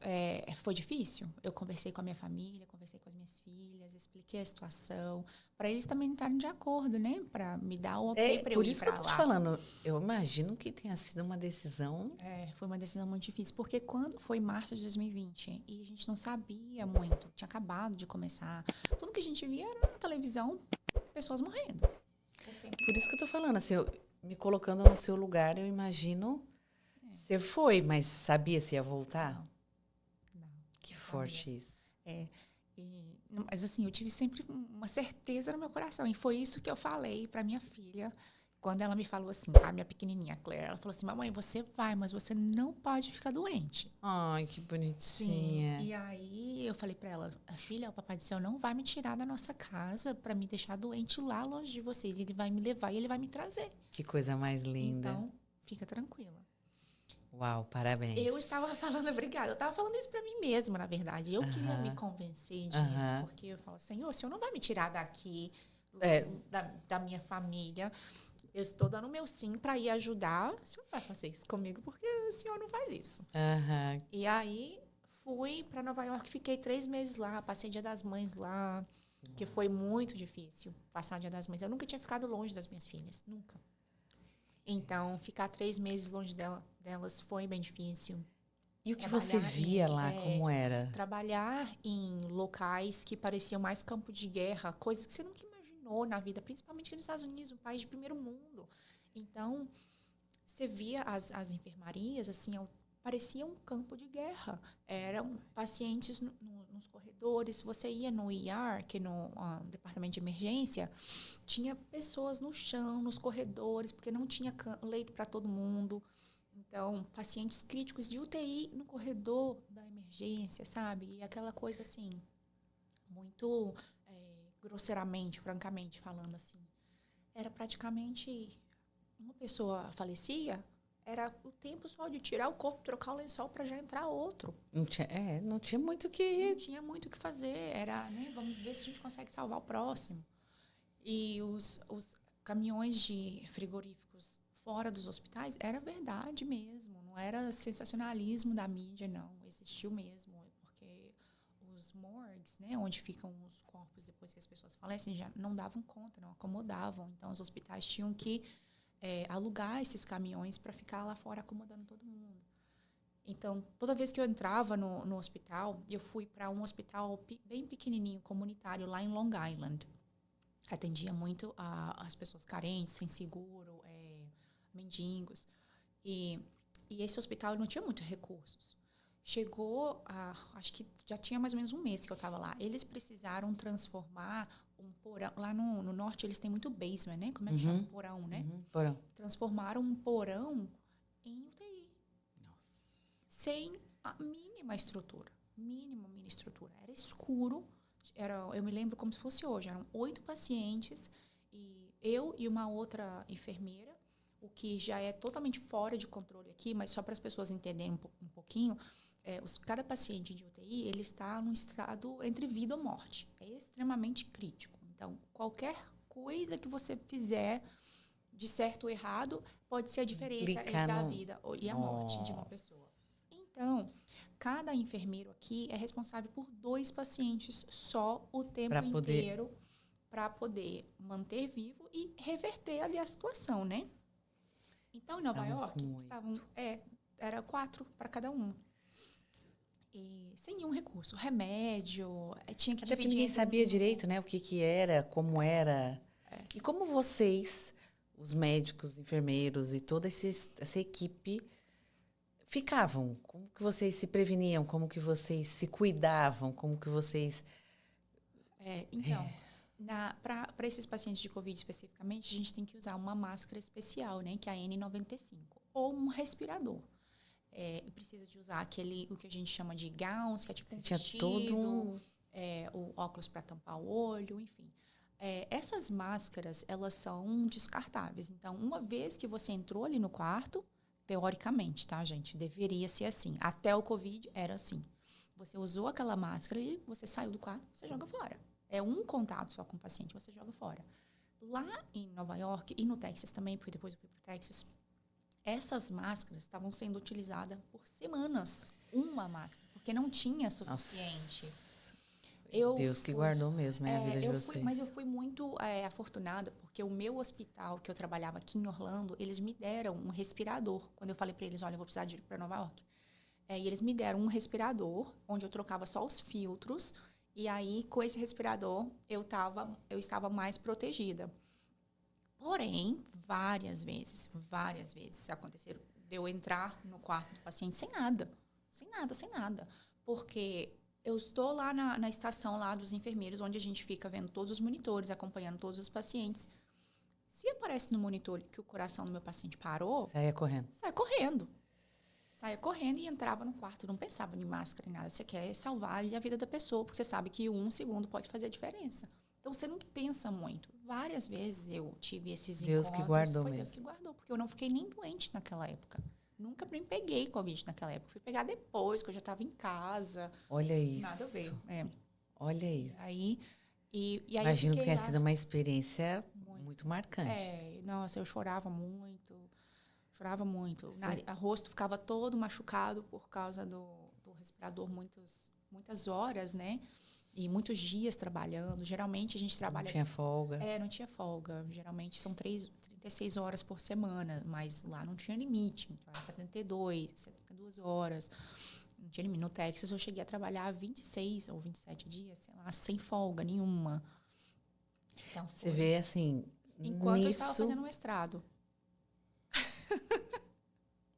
foi difícil. Eu conversei com a minha família, conversei com as minhas filhas, expliquei a situação, para eles também estarem de acordo, né? Para me dar o ok para eu ir. Por isso que eu tô te falando. Eu imagino que tenha sido uma decisão. Foi uma decisão muito difícil, porque quando foi março de 2020 e a gente não sabia muito, tinha acabado de começar. Tudo que a gente via era na televisão, pessoas morrendo. Por isso que eu tô falando, assim, me colocando no seu lugar, eu imagino. Você foi, mas sabia se ia voltar? Não. Que forte isso. Mas assim, eu tive sempre uma certeza no meu coração. E foi isso que eu falei para minha filha. Quando ela me falou assim, a minha pequenininha, Claire, ela falou assim, mamãe, você vai, mas você não pode ficar doente. Ai, que bonitinha. Sim. E aí eu falei para ela, filha, o Papai do Céu não vai me tirar da nossa casa para me deixar doente lá longe de vocês. Ele vai me levar e ele vai me trazer. Que coisa mais linda. Então, fica tranquila. Uau, parabéns. Eu estava falando, obrigada, eu estava falando isso para mim mesma, na verdade. Eu queria me convencer disso, porque eu falo, Senhor, o Senhor não vai me tirar daqui, da minha família. Eu estou dando o meu sim para ir ajudar. O Senhor vai fazer isso comigo, porque o Senhor não faz isso. E aí, fui para Nova York, fiquei 3 meses lá, passei Dia das Mães lá, que foi muito difícil passar o Dia das Mães. Eu nunca tinha ficado longe das minhas filhas, nunca. Então, ficar 3 meses longe delas foi bem difícil. E o que você via lá, como era? Trabalhar em locais que pareciam mais campo de guerra, coisas que você nunca imaginou na vida, principalmente nos Estados Unidos, um país de primeiro mundo. Então, você via as enfermarias, assim, parecia um campo de guerra. Eram pacientes nos corredores. Você ia no ER, que é no departamento de emergência, tinha pessoas no chão, nos corredores, porque não tinha leito para todo mundo. Então, pacientes críticos de UTI no corredor da emergência, sabe? E aquela coisa, assim, muito grosseiramente, francamente falando, assim. Era praticamente, uma pessoa falecia, Era o tempo só de tirar o corpo, trocar o lençol para já entrar outro. Não tinha muito o que... Não tinha muito o que fazer. Era, né, vamos ver se a gente consegue salvar o próximo. E os caminhões de frigoríficos fora dos hospitais era verdade mesmo. Não era sensacionalismo da mídia, não. Existiu mesmo. Porque os morgues, né, onde ficam os corpos depois que as pessoas falecem, já não davam conta, não acomodavam. Então, os hospitais tinham que alugar esses caminhões para ficar lá fora acomodando todo mundo. Então, toda vez que eu entrava no hospital, eu fui para um hospital bem pequenininho, comunitário, lá em Long Island. Atendia muito as pessoas carentes, sem seguro, mendigos. E esse hospital não tinha muitos recursos. Chegou acho que já tinha mais ou menos um mês que eu estava lá. Eles precisaram transformar um porão. Lá no norte eles têm muito basement, né? Como é que chama? Porão, né? Porão. Transformaram um porão em UTI. Nossa. Sem a mínima estrutura. Mínima estrutura. Era escuro. Eu me lembro como se fosse hoje. Eram 8 pacientes. E eu e uma outra enfermeira. O que já é totalmente fora de controle aqui, mas só para as pessoas entenderem um pouquinho. Cada paciente de UTI, ele está num estado entre vida ou morte. É extremamente crítico. Então, qualquer coisa que você fizer de certo ou errado pode ser a diferença entre a vida e a morte de uma pessoa. Então, cada enfermeiro aqui é responsável por 2 pacientes só o tempo inteiro para poder manter vivo e reverter ali a situação, né? Então, em Nova York, era 4 para cada um. E sem nenhum recurso. Remédio, tinha que Até dividir. Ninguém sabia direito, né? O que era, como era. E como vocês, os médicos, enfermeiros e toda essa equipe ficavam? Como que vocês se preveniam? Como que vocês se cuidavam? Como que vocês... Então, para esses pacientes de Covid especificamente, a gente tem que usar uma máscara especial, né? Que é a N95. Ou um respirador. Precisa de usar o que a gente chama de gowns, que é tipo um vestido, o óculos para tampar o olho, enfim. Essas máscaras, elas são descartáveis. Então, uma vez que você entrou ali no quarto, teoricamente, tá, gente? Deveria ser assim. Até o Covid era assim. Você usou aquela máscara e você saiu do quarto, você joga fora. É um contato só com o paciente, você joga fora. Lá em Nova York e no Texas também, porque depois eu fui para o Texas, essas máscaras estavam sendo utilizadas por semanas. Uma máscara, porque não tinha suficiente. Deus que guardou mesmo a vida de vocês. Mas eu fui muito afortunada, porque o meu hospital, que eu trabalhava aqui em Orlando, eles me deram um respirador. Quando eu falei para eles, olha, eu vou precisar de ir para Nova York. E eles me deram um respirador, onde eu trocava só os filtros. E aí, com esse respirador, eu estava mais protegida. Porém, várias vezes aconteceram de eu entrar no quarto do paciente sem nada. Porque eu estou lá na estação lá dos enfermeiros, onde a gente fica vendo todos os monitores, acompanhando todos os pacientes. Se aparece no monitor que o coração do meu paciente parou... Saia correndo. Saia correndo e entrava no quarto. Não pensava em máscara, em nada. Você quer salvar ali a vida da pessoa, porque você sabe que 1 segundo pode fazer a diferença. Então, você não pensa muito. Várias vezes eu tive esses Deus encontros. Que guardou Foi mesmo. Deus que guardou, porque eu não fiquei nem doente naquela época. Nunca nem peguei Covid naquela época. Fui pegar depois, que eu já estava em casa. Olha isso. Nada a ver. Olha isso. Aí Imagino que tenha sido uma experiência muito marcante. Nossa, eu chorava muito. O rosto ficava todo machucado por causa do respirador muitas horas, né? E muitos dias trabalhando. Geralmente a gente trabalha... Não tinha folga. Não tinha folga. Geralmente são 36 horas por semana, mas lá não tinha limite. Então, era 72 horas. Não tinha limite. No Texas eu cheguei a trabalhar 26 ou 27 dias, sei lá, sem folga nenhuma. Então, você vê assim... Enquanto eu estava fazendo mestrado.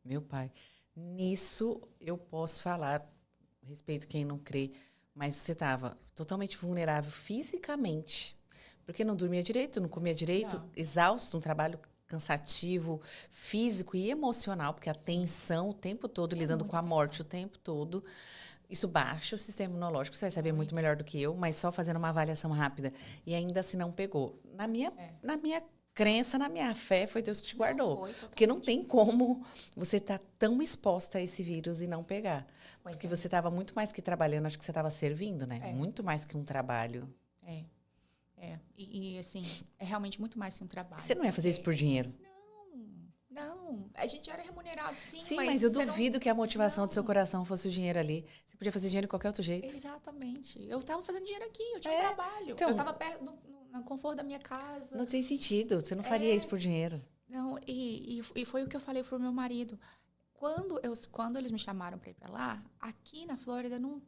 Meu pai. Nisso eu posso falar, respeito quem não crê, mas você estava totalmente vulnerável fisicamente, porque não dormia direito, não comia direito, exausto, um trabalho cansativo, físico e emocional, porque a tensão o tempo todo, lidando com a morte o tempo todo. Isso baixa o sistema imunológico, você vai saber muito melhor do que eu, mas só fazendo uma avaliação rápida. E ainda assim não pegou. Na minha crença na minha fé, foi Deus que te guardou. Foi, Porque não totalmente. tem como você estar tão exposta a esse vírus e não pegar. Pois Porque é. você estava muito mais que trabalhando, acho que você estava servindo, né? É. Muito mais que um trabalho. E, assim, é realmente muito mais que um trabalho. Você não ia fazer isso por dinheiro? Não. A gente era remunerado, sim, Sim, mas eu você duvido que a motivação do seu Não. coração fosse o dinheiro ali. Você podia fazer dinheiro de qualquer outro jeito. Exatamente. Eu tava fazendo dinheiro aqui, eu tinha É, trabalho. então- Eu tava perto, no conforto da minha casa. Não tem sentido. Você não faria isso por dinheiro. Não, e foi o que eu falei pro meu marido. Quando eles me chamaram para ir para lá, aqui na Flórida não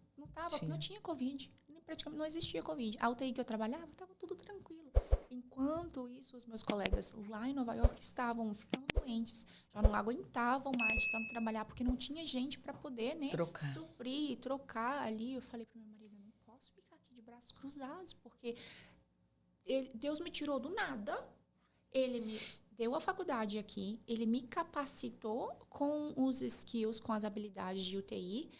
tinha Covid. Praticamente não existia Covid. A UTI que eu trabalhava, estava tudo tranquilo. Enquanto isso, os meus colegas lá em Nova York estavam ficando doentes. Já não aguentavam mais de tanto trabalhar, porque não tinha gente para poder, né? Trocar. Suprir, trocar ali. Eu falei pro meu marido, eu não posso ficar aqui de braços cruzados, porque Deus me tirou do nada. Ele me deu a faculdade aqui, ele me capacitou com os skills, com as habilidades de UTI.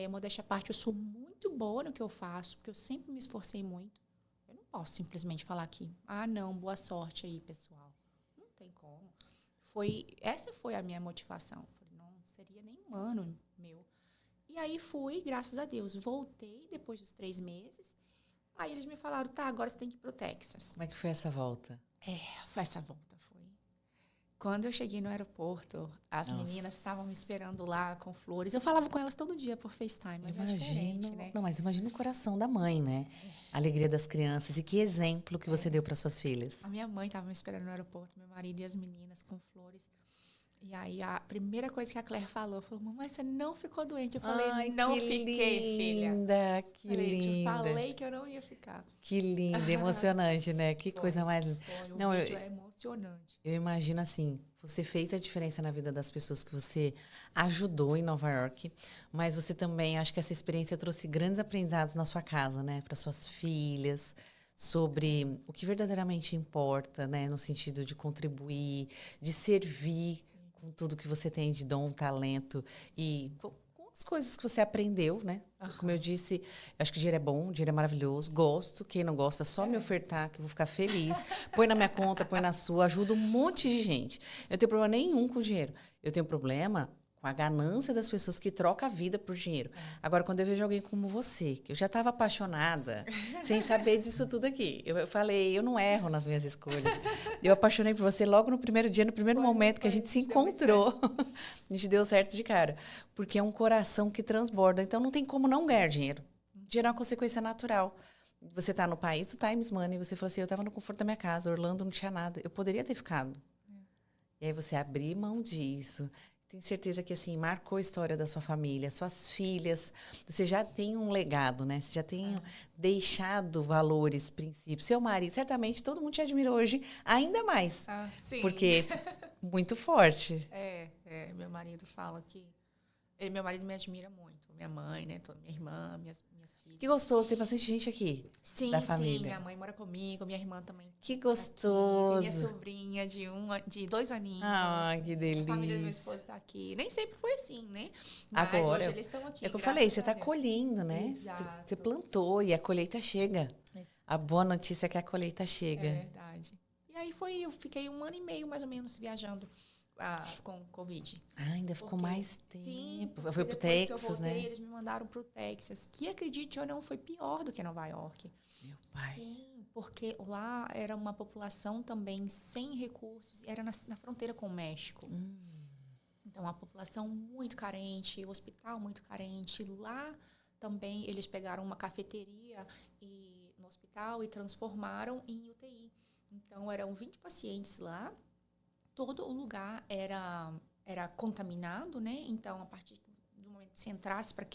Modéstia à parte, eu sou muito boa no que eu faço, porque eu sempre me esforcei muito. Eu não posso simplesmente falar aqui, não, boa sorte aí, pessoal. Não tem como. Essa foi a minha motivação. Falei, não seria nem um ano meu. E aí fui, graças a Deus, voltei depois dos 3 meses. Aí eles me falaram, tá, agora você tem que ir pro Texas. Como é que foi essa volta? Essa volta foi. Quando eu cheguei no aeroporto, as meninas estavam me esperando lá com flores. Eu falava com elas todo dia por FaceTime, mas é diferente, né? Não, mas imagina o coração da mãe, né? A alegria das crianças. E que exemplo que você deu para suas filhas. A minha mãe estava me esperando no aeroporto, meu marido e as meninas com flores. E aí, a primeira coisa que a Claire falou, mamãe, você não ficou doente? Eu falei, Ai, não que fiquei, filha. linda, que Falei, linda. falei que eu não ia ficar. Que linda, emocionante, né? Que coisa mais linda. O Não, vídeo é emocionante. Eu imagino assim, você fez a diferença na vida das pessoas que você ajudou em Nova York, mas você também, acho que essa experiência trouxe grandes aprendizados na sua casa, né? Para suas filhas, sobre o que verdadeiramente importa, né? No sentido de contribuir, de servir com tudo que você tem de dom, talento e com as coisas que você aprendeu, né? Como eu disse, eu acho que dinheiro é bom, dinheiro é maravilhoso, gosto. Quem não gosta, só me ofertar, que eu vou ficar feliz. Põe na minha conta, põe na sua, ajuda um monte de gente. Eu não tenho problema nenhum com dinheiro. Eu tenho problema com a ganância das pessoas que trocam a vida por dinheiro. Agora, quando eu vejo alguém como você, que eu já estava apaixonada, sem saber disso tudo aqui. Eu falei, eu não erro nas minhas escolhas. Eu apaixonei por você logo no primeiro dia, no primeiro momento que a gente se encontrou. A gente deu certo de cara. Porque é um coração que transborda. Então, não tem como não ganhar dinheiro. Dinheiro é uma consequência natural. Você está no país do Times Money, você fala assim, eu estava no conforto da minha casa, Orlando não tinha nada. Eu poderia ter ficado. E aí você abrir mão disso. Tenho certeza que, assim, marcou a história da sua família, suas filhas. Você já tem um legado, né? Você já tem deixado valores, princípios. Seu marido, certamente, todo mundo te admira hoje ainda mais. Sim. Porque muito forte. Meu marido fala que... Meu marido me admira muito. Minha mãe, né? Minha irmã, minhas filhas. Que gostoso, tem bastante gente aqui da família. Sim, minha mãe mora comigo, minha irmã também. Que Tem gostoso. minha sobrinha de 2 aninhos. Ah, que delícia. A família do meu esposo está aqui. Nem sempre foi assim, né? Mas Agora, hoje eles estão aqui. é o que eu falei, você graças a está Deus. colhendo, né? Exato. Você plantou e a colheita chega. A boa notícia é que a colheita chega. É verdade. E aí eu fiquei 1 ano e meio, mais ou menos, viajando com Covid. Ainda ficou mais tempo. Sim, Foi pro depois que eu Texas, voltei, né? eles me mandaram pro Texas, que, acredite ou não, foi pior do que Nova York. Meu pai. Sim, porque lá era uma população também sem recursos, era na fronteira com o México. Então, a população muito carente, o hospital muito carente. Lá também eles pegaram uma cafeteria no hospital e transformaram em UTI. Então, eram 20 pacientes lá. Todo o lugar era contaminado, né? Então, a partir do momento que você entrasse para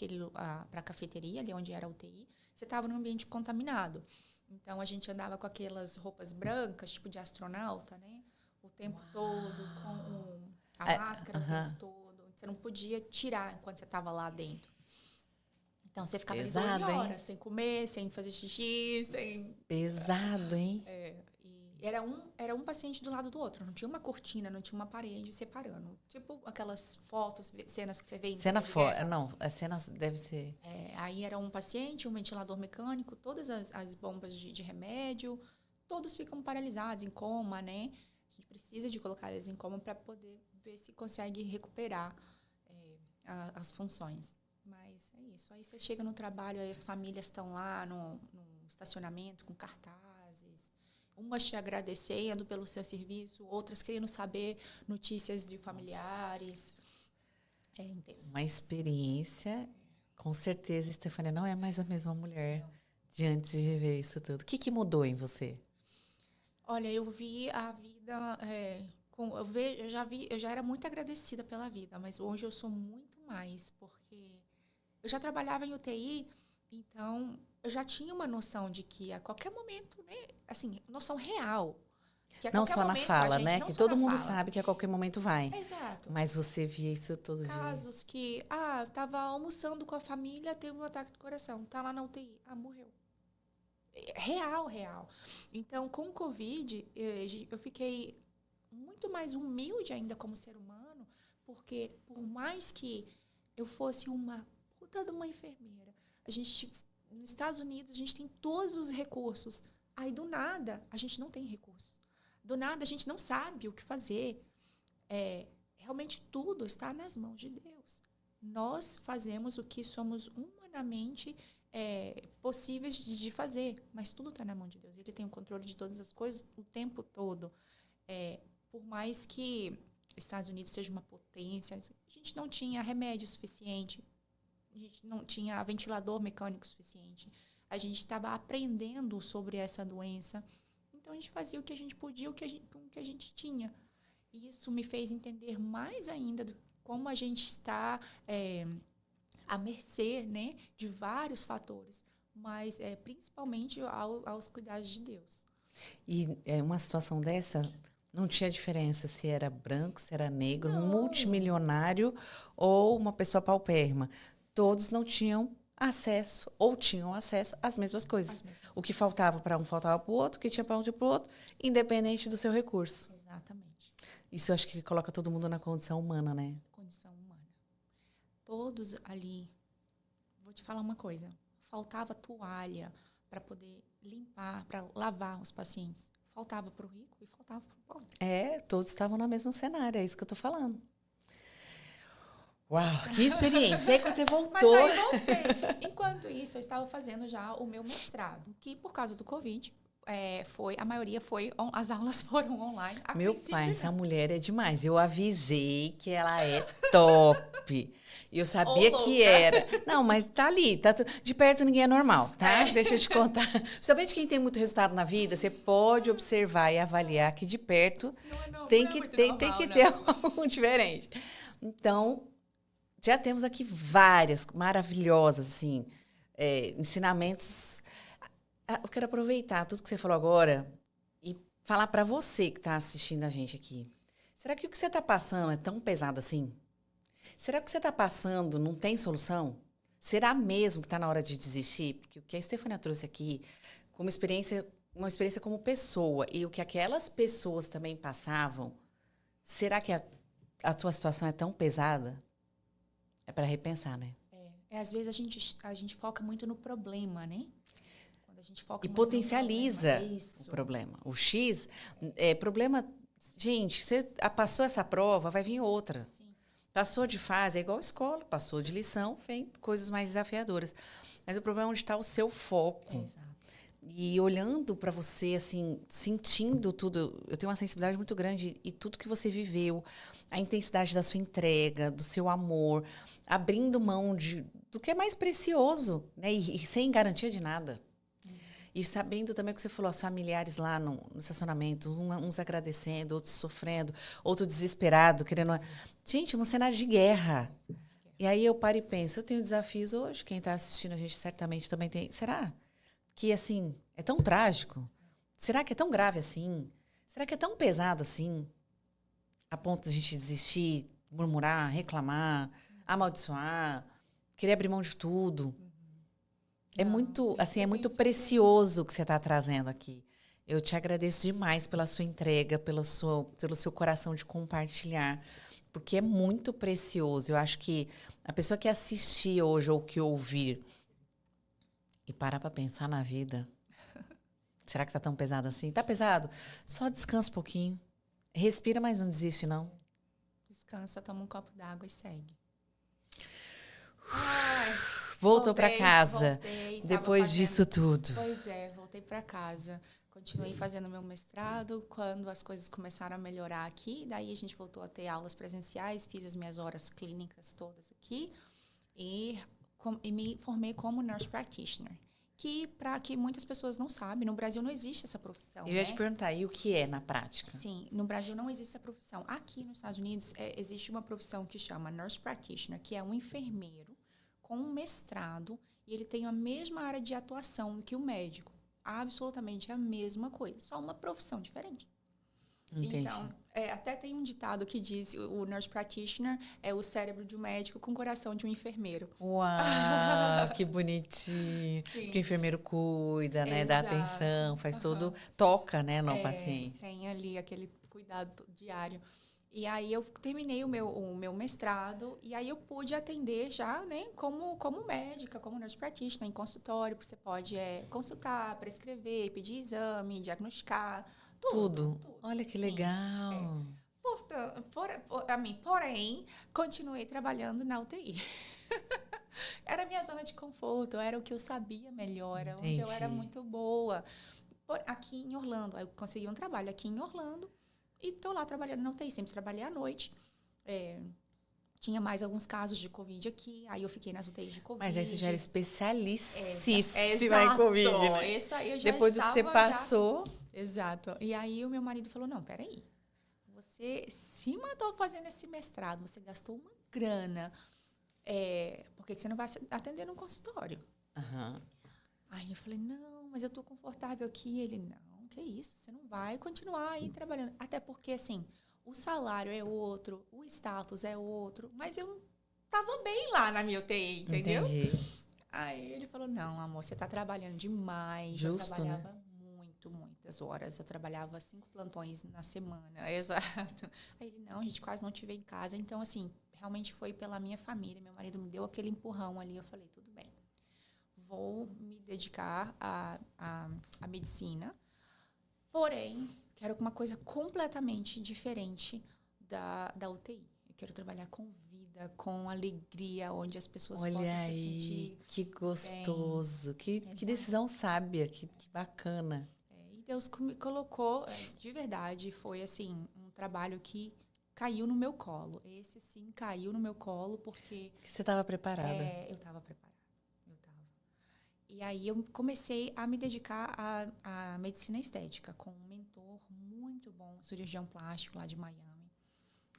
a cafeteria, ali onde era a UTI, você estava num ambiente contaminado. Então, a gente andava com aquelas roupas brancas, tipo de astronauta, né? O tempo todo, com a máscara o tempo todo. Você não podia tirar enquanto você estava lá dentro. Então, você ficava ali 12 horas, sem comer, sem fazer xixi, sem... Pesado, hein? Era um paciente do lado do outro. Não tinha uma cortina, não tinha uma parede separando. Tipo aquelas fotos, cenas que você vê em Cena filme de fora. guerra. Não, as cenas deve ser... Aí era um paciente, um ventilador mecânico, todas as bombas de remédio, todos ficam paralisados, em coma, né? gente precisa de colocar eles em coma para poder ver se consegue recuperar as funções. Mas é isso. Aí você chega no trabalho, aí as famílias estão lá no estacionamento com cartazes, umas te agradecendo pelo seu serviço, outras querendo saber notícias de familiares. É intenso. Uma experiência, com certeza, Estefânia não é mais a mesma mulher de antes de viver isso tudo. O que mudou em você? Olha, eu vi a vida, eu já era muito agradecida pela vida, mas hoje eu sou muito mais, porque eu já trabalhava em UTI, então eu já tinha uma noção de que a qualquer momento, né, assim, noção real. Que a Não qualquer só na momento, fala, gente, né? não Que só todo na mundo fala. sabe que a qualquer momento vai. Exato. Mas você via isso todo dia. Casos que, tava almoçando com a família, teve um ataque de coração, tá lá na UTI, morreu. Real. Então, com o Covid, eu fiquei muito mais humilde ainda como ser humano, porque por mais que eu fosse uma puta de uma enfermeira, nos Estados Unidos, a gente tem todos os recursos. Aí, do nada, a gente não tem recursos. Do nada, a gente não sabe o que fazer. Realmente, tudo está nas mãos de Deus. Nós fazemos o que somos humanamente possíveis de fazer, mas tudo está na mão de Deus. Ele tem o controle de todas as coisas o tempo todo. Por mais que os Estados Unidos seja uma potência, a gente não tinha remédio suficiente, a gente não tinha ventilador mecânico suficiente, a gente estava aprendendo sobre essa doença, então a gente fazia o que a gente podia, com o que a gente tinha. E isso me fez entender mais ainda de como a gente está à mercê, né, de vários fatores, mas principalmente aos cuidados de Deus. E uma situação dessa não tinha diferença se era branco, se era negro, Não. multimilionário ou uma pessoa paupérrima. Todos não tinham acesso ou tinham acesso às mesmas coisas. O que faltava para um faltava para o outro, o que tinha para um tinha para o outro, independente do seu recurso. Exatamente. Isso eu acho que coloca todo mundo na condição humana, né? Condição humana. Todos ali, vou te falar uma coisa, faltava toalha para poder limpar, para lavar os pacientes. Faltava para o rico e faltava para o pobre. Todos estavam no mesmo cenário, é isso que eu tô falando. Uau, que experiência! E aí quando você voltou... Mas aí eu voltei. Enquanto isso, eu estava fazendo já o meu mestrado, que por causa do Covid, as aulas foram online. Meu pai, essa mulher é demais. Eu avisei que ela é top. E eu sabia que era. Não, mas tá ali. De perto ninguém é normal, tá? Deixa eu te contar. Principalmente quem tem muito resultado na vida, você pode observar e avaliar que de perto tem que ter algo diferente. Então, já temos aqui várias maravilhosas, assim, ensinamentos. Eu quero aproveitar tudo que você falou agora e falar para você que está assistindo a gente aqui. Será que o que você está passando é tão pesado assim? Será que o que você está passando não tem solução? Será mesmo que está na hora de desistir? Porque o que a Stefânia trouxe aqui, como uma experiência como pessoa, e o que aquelas pessoas também passavam, será que a tua situação é tão pesada? É para repensar, né? Às vezes a gente foca muito no problema, né? A gente foca e muito potencializa no o problema. O X, problema... Gente, você passou essa prova, vai vir outra. Sim. Passou de fase, é igual a escola. Passou de lição, vem coisas mais desafiadoras. Mas o problema é onde está o seu foco. Exato. E olhando para você, assim, sentindo tudo. Eu tenho uma sensibilidade muito grande e tudo que você viveu, a intensidade da sua entrega, do seu amor, abrindo mão do que é mais precioso, né? E sem garantia de nada. E sabendo também o que você falou, os familiares lá no estacionamento, uns agradecendo, outros sofrendo, outro desesperado, querendo... Gente, um cenário de guerra. E aí eu paro e penso, eu tenho desafios hoje, quem está assistindo a gente certamente também tem. Será que, assim, é tão trágico? Será que é tão grave assim? Será que é tão pesado assim? A ponto de a gente desistir, murmurar, reclamar, amaldiçoar, querer abrir mão de tudo? É muito, assim, é muito precioso o que você está trazendo aqui. Eu te agradeço demais pela sua entrega, pelo seu coração de compartilhar, porque é muito precioso. Eu acho que a pessoa que assistir hoje ou que ouvir e parar para pensar na vida, será que está tão pesado assim? Está pesado? Só descansa um pouquinho. Respira, mas não desiste, não. Descansa, toma um copo d'água e segue. Ai, Voltou para casa. Voltei, Depois disso tudo. Pois é, voltei para casa. Continuei fazendo meu mestrado. Quando as coisas começaram a melhorar aqui, daí a gente voltou a ter aulas presenciais, fiz as minhas horas clínicas todas aqui e me formei como nurse practitioner. Que, para que muitas pessoas não sabem, no Brasil não existe essa profissão. Eu ia te perguntar, e o que é na prática? Sim, no Brasil não existe essa profissão. Aqui nos Estados Unidos existe uma profissão que chama nurse practitioner, que é um enfermeiro com um mestrado e ele tem a mesma área de atuação que o médico. Absolutamente a mesma coisa, só uma profissão diferente. Entendi. Então, até tem um ditado que diz o nurse practitioner é o cérebro de um médico com o coração de um enfermeiro. Uau, que bonitinho. Sim. Porque o enfermeiro cuida, né? Dá Exato. atenção, faz todo... Toca, né, no paciente. Tem ali aquele cuidado diário. E aí eu terminei o meu mestrado e aí eu pude atender já, né, como médica, como nurse practitioner, em consultório, porque você pode consultar, prescrever, pedir exame, diagnosticar, tudo. Olha que Sim. legal. Porém, continuei trabalhando na UTI. Era a minha zona de conforto, era o que eu sabia melhor, era onde eu era muito boa. Aqui em Orlando, eu consegui um trabalho aqui em Orlando e estou lá trabalhando na UTI, sempre trabalhei à noite. Tinha mais alguns casos de Covid aqui, aí eu fiquei nas UTIs de Covid. Mas aí você já era especialíssima Exato. em Covid, né? Isso aí eu já depois do que você passou... Exato. E aí o meu marido falou, não, peraí, você se matou fazendo esse mestrado, você gastou uma grana, por que você não vai atender no consultório? Uhum. Aí eu falei, não, mas eu tô confortável aqui. Ele, não, que isso, você não vai continuar aí trabalhando. Até porque, assim, o salário é outro, o status é outro, mas eu tava bem lá na minha UTI, entendeu? Entendi. Aí ele falou, não, amor, você tá trabalhando demais. Justo, eu trabalhava né? muitas horas. Eu trabalhava 5 plantões na semana, exato. Aí ele, não, a gente quase não te vê em casa. Então, assim, realmente foi pela minha família. Meu marido me deu aquele empurrão ali. Eu falei, tudo bem. Vou me dedicar à medicina. Porém, quero uma coisa completamente diferente da UTI. Eu quero trabalhar com vida, com alegria, onde as pessoas possam se sentir que gostoso, que decisão sábia, que bacana. E Deus me colocou, de verdade, foi assim, um trabalho que caiu no meu colo. Esse sim caiu no meu colo porque... Porque você estava preparada. Eu estava preparada. E aí eu comecei a me dedicar à medicina estética com um mentor muito bom, cirurgião plástico lá de Miami.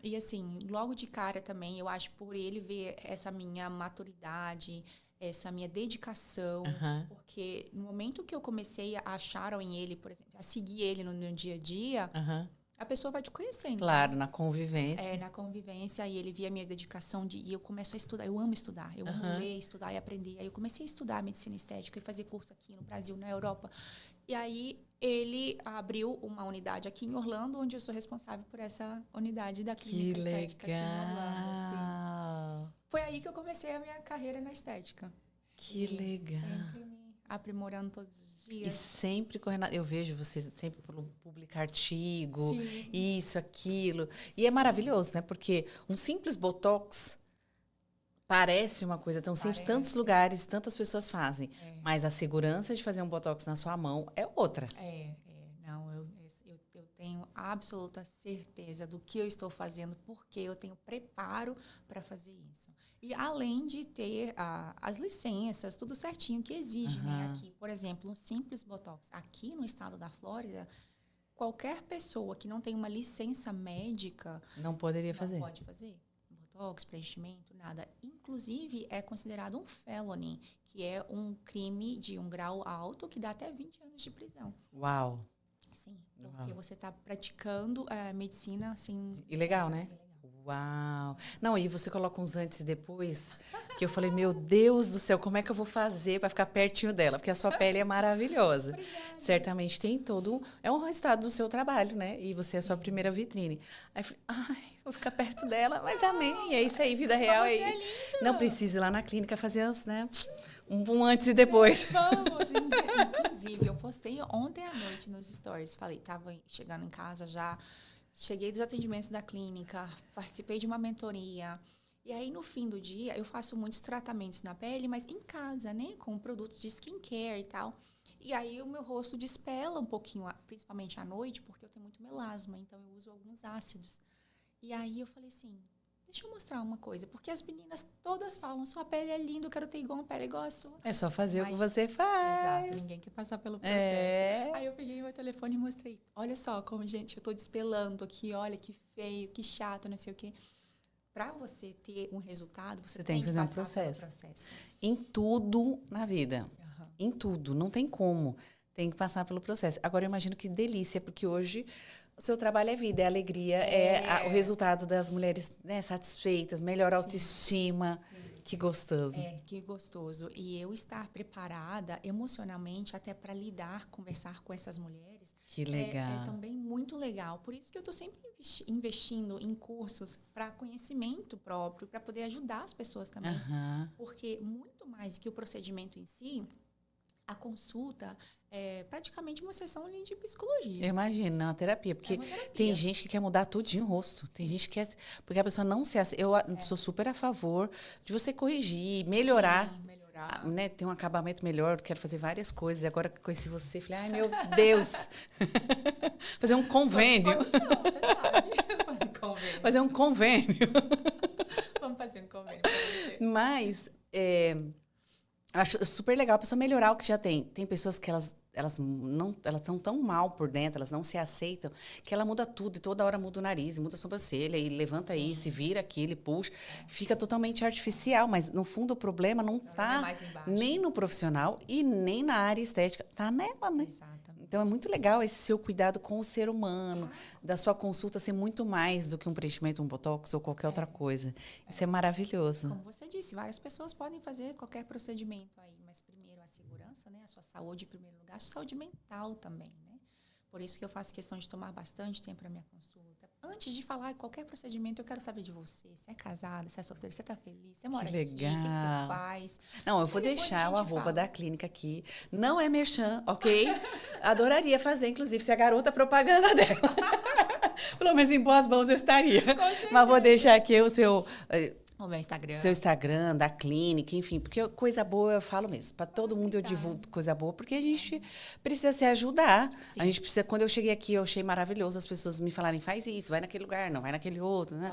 E assim, logo de cara também, eu acho por ele ver essa minha maturidade, essa minha dedicação, porque no momento que eu comecei a achar em ele, por exemplo, a seguir ele no dia a dia, a pessoa vai te conhecendo. Claro, na convivência. Na convivência, e ele via a minha dedicação, e eu começo a estudar, eu amo estudar, eu amo ler, estudar e aprender. Aí eu comecei a estudar medicina estética e fazer curso aqui no Brasil, na Europa. E aí ele abriu uma unidade aqui em Orlando, onde eu sou responsável por essa unidade da clínica estética aqui em Orlando. Assim. Foi aí que eu comecei a minha carreira na estética. Que legal. Sempre me aprimorando todos os dias. E sempre correndo. Eu vejo você sempre publicar artigo, Sim. isso, aquilo. E é maravilhoso, né? Porque um simples botox parece uma coisa tão simples, tantos lugares, tantas pessoas fazem. Mas a segurança de fazer um botox na sua mão é outra. Não, eu tenho absoluta certeza do que eu estou fazendo, porque eu tenho preparo para fazer isso. E além de ter as licenças, tudo certinho que exige, né? Aqui, por exemplo, um simples botox. Aqui no estado da Flórida, qualquer pessoa que não tem uma licença médica... Não poderia fazer. Não pode fazer. Botox, preenchimento, nada. Inclusive, é considerado um felony, que é um crime de um grau alto que dá até 20 anos de prisão. Uau! Sim, porque você está praticando medicina, assim... Ilegal, né? Uau! Não, e você coloca uns antes e depois, que eu falei, meu Deus do céu, como é que eu vou fazer para ficar pertinho dela? Porque a sua pele é maravilhosa. Obrigada. Certamente tem todo... É um resultado do seu trabalho, né? E você é a sua primeira vitrine. Aí eu falei, ai, vou ficar perto dela, mas amém. É isso aí, vida real é isso. Não precisa ir lá na clínica fazer antes, né? Um antes e depois. Vamos! Inclusive, eu postei ontem à noite nos stories. Falei, tava chegando em casa já... cheguei dos atendimentos da clínica, participei de uma mentoria. E aí, no fim do dia, eu faço muitos tratamentos na pele, mas em casa, né? Com produtos de skincare e tal. E aí, o meu rosto despela um pouquinho, principalmente à noite, porque eu tenho muito melasma. Então, eu uso alguns ácidos. E aí, eu falei assim, deixa eu mostrar uma coisa. Porque as meninas todas falam, sua pele é linda, eu quero ter igual uma pele igual a sua. É só fazer o que você faz. Exato, ninguém quer passar pelo processo. Aí eu peguei meu telefone e mostrei. Olha só como, gente, eu tô despelando aqui, olha que feio, que chato, não sei o quê. Para você ter um resultado, você tem que fazer um processo. Em tudo na vida. Em tudo. Não tem como. Tem que passar pelo processo. Agora, eu imagino que delícia, porque hoje o seu trabalho é vida, é alegria, o resultado das mulheres, né, satisfeitas, melhor autoestima. Sim. Que gostoso. Que gostoso. E eu estar preparada emocionalmente até para lidar, conversar com essas mulheres. Que legal. É também muito legal. Por isso que eu estou sempre investindo em cursos para conhecimento próprio, para poder ajudar as pessoas também. Porque muito mais que o procedimento em si, a consulta é praticamente uma sessão ali de psicologia. Eu imagino, uma terapia. Porque tem gente que quer mudar tudo de rosto. Tem gente que quer... Porque a pessoa não se... Eu sou super a favor de você corrigir, melhorar. Sim, melhorar. Né? Ter um acabamento melhor. Quero fazer várias coisas. Agora que conheci você, falei, ai, meu Deus. Fazer um convênio. Você sabe. Fazer um convênio. Vamos fazer um convênio para você. Mas... acho super legal a pessoa melhorar o que já tem. Tem pessoas que elas estão tão mal por dentro, elas não se aceitam, que ela muda tudo, e toda hora muda o nariz, muda a sobrancelha, e levanta isso, e vira aquilo, e puxa. Fica totalmente artificial, mas no fundo o problema não está nem no profissional e nem na área estética, está nela, né? Exatamente. Então é muito legal esse seu cuidado com o ser humano, da sua consulta ser muito mais do que um preenchimento, um botox ou qualquer outra coisa. Isso é maravilhoso. Como você disse, várias pessoas podem fazer qualquer procedimento aí, mas primeiro a segurança, né? A sua saúde em primeiro lugar, a sua saúde mental também, né? Por isso que eu faço questão de tomar bastante tempo para minha consulta. Antes de falar qualquer procedimento, eu quero saber de você. Você é casada, você é solteira, você está feliz, você mora aqui, o que você faz? Não, eu vou deixar o arroba da clínica aqui. Não é merchan, ok? Adoraria fazer, inclusive, ser a garota propaganda dela. Pelo menos em boas mãos eu estaria. Mas vou deixar aqui o seu... O meu Instagram. Seu Instagram, da clínica, enfim. Porque coisa boa eu falo mesmo. Para todo mundo eu divulgo coisa boa, porque a gente precisa se ajudar. Sim. A gente precisa... Quando eu cheguei aqui, eu achei maravilhoso as pessoas me falarem, faz isso, vai naquele lugar, não vai naquele outro, né?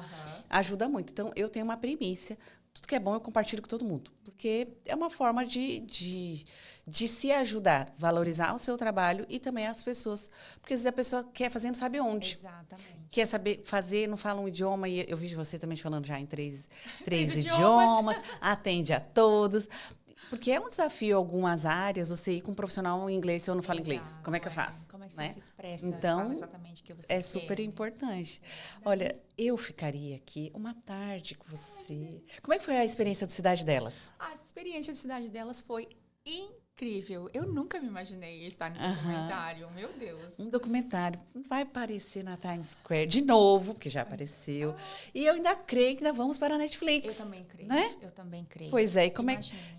Ajuda muito. Então, eu tenho uma primícia. Tudo que é bom eu compartilho com todo mundo. Porque é uma forma de se ajudar, valorizar o seu trabalho e também as pessoas. Porque às vezes a pessoa quer fazer e não sabe onde. Exatamente. Quer saber fazer, não fala um idioma. E eu vejo você também falando já em três idiomas. Atende a todos. Porque é um desafio em algumas áreas você ir com um profissional em inglês se eu não falo inglês. Como é que eu faço? Como é que você se expressa? Então, fala exatamente o que você quer, super importante. Olha, eu ficaria aqui uma tarde com você. Como é que foi a experiência do Cidade Delas? A experiência do Cidade Delas foi incrível. Eu nunca me imaginei estar no documentário. Meu Deus. Um documentário. Vai aparecer na Times Square de novo, porque já apareceu. E eu ainda creio que ainda vamos para a Netflix. Eu também creio. Né? Eu também creio. Pois é.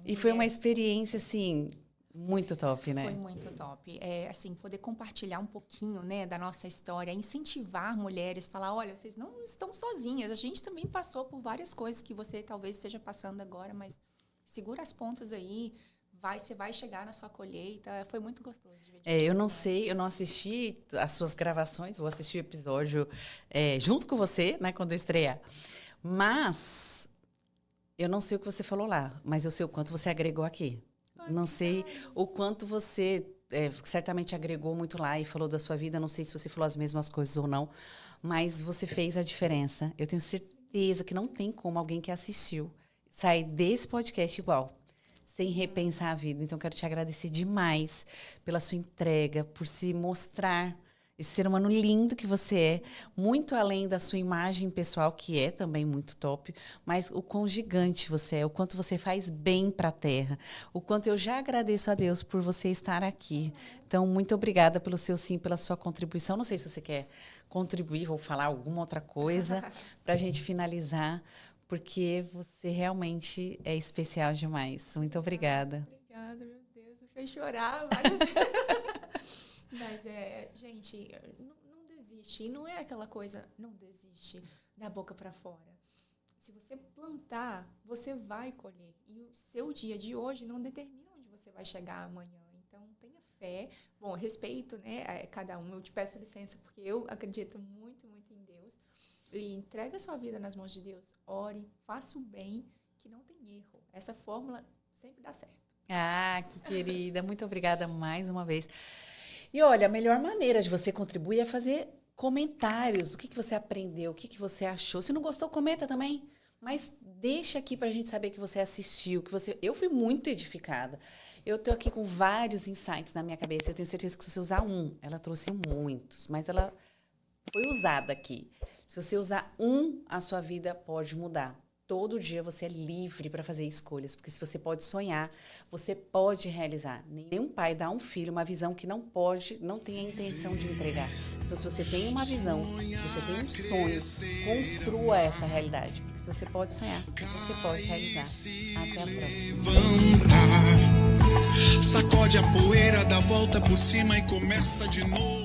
E foi uma experiência, assim... Muito top, né? Foi muito top. Assim, poder compartilhar um pouquinho, né, da nossa história, incentivar mulheres, falar, olha, vocês não estão sozinhas. A gente também passou por várias coisas que você talvez esteja passando agora, mas segura as pontas aí, você vai chegar na sua colheita. Foi muito gostoso de ver. Eu não sei, eu não assisti as suas gravações, vou assistir o episódio junto com você, né, quando eu estrear. Mas eu não sei o que você falou lá, mas eu sei o quanto você agregou aqui. Não sei o quanto você certamente agregou muito lá e falou da sua vida. Não sei se você falou as mesmas coisas ou não, mas você fez a diferença. Eu tenho certeza que não tem como alguém que assistiu sair desse podcast igual, sem repensar a vida. Então, quero te agradecer demais pela sua entrega, por se mostrar esse ser humano lindo que você é, muito além da sua imagem pessoal, que é também muito top, mas o quão gigante você é, o quanto você faz bem para a Terra, o quanto eu já agradeço a Deus por você estar aqui. Então, muito obrigada pelo seu sim, pela sua contribuição. Não sei se você quer contribuir, vou falar alguma outra coisa para a gente finalizar, porque você realmente é especial demais. Muito obrigada. Obrigada, meu Deus, me fez chorar várias vezes. Mas, gente, não desiste. E não é aquela coisa, não desiste da boca para fora. Se você plantar, você vai colher. E o seu dia de hoje não determina onde você vai chegar amanhã. Então, tenha fé. Bom, respeito, né, cada um. Eu te peço licença, porque eu acredito muito, muito em Deus. E entrega a sua vida nas mãos de Deus. Ore, faça o bem, que não tem erro. Essa fórmula sempre dá certo. Ah, que querida. Muito obrigada mais uma vez. E olha, a melhor maneira de você contribuir é fazer comentários. O que você aprendeu? O que você achou? Se não gostou, comenta também. Mas deixa aqui pra gente saber que você assistiu, que você... Eu fui muito edificada. Eu tô aqui com vários insights na minha cabeça. Eu tenho certeza que se você usar um, ela trouxe muitos, mas ela foi usada aqui. Se você usar um, a sua vida pode mudar. Todo dia você é livre para fazer escolhas, porque se você pode sonhar, você pode realizar. Nenhum pai dá a um filho uma visão que não tem a intenção de entregar. Então, se você tem uma visão, se você tem um sonho, construa essa realidade. Porque se você pode sonhar, você pode realizar. Até a próxima. Levantar, sacode a poeira, dá volta por cima e começa de novo.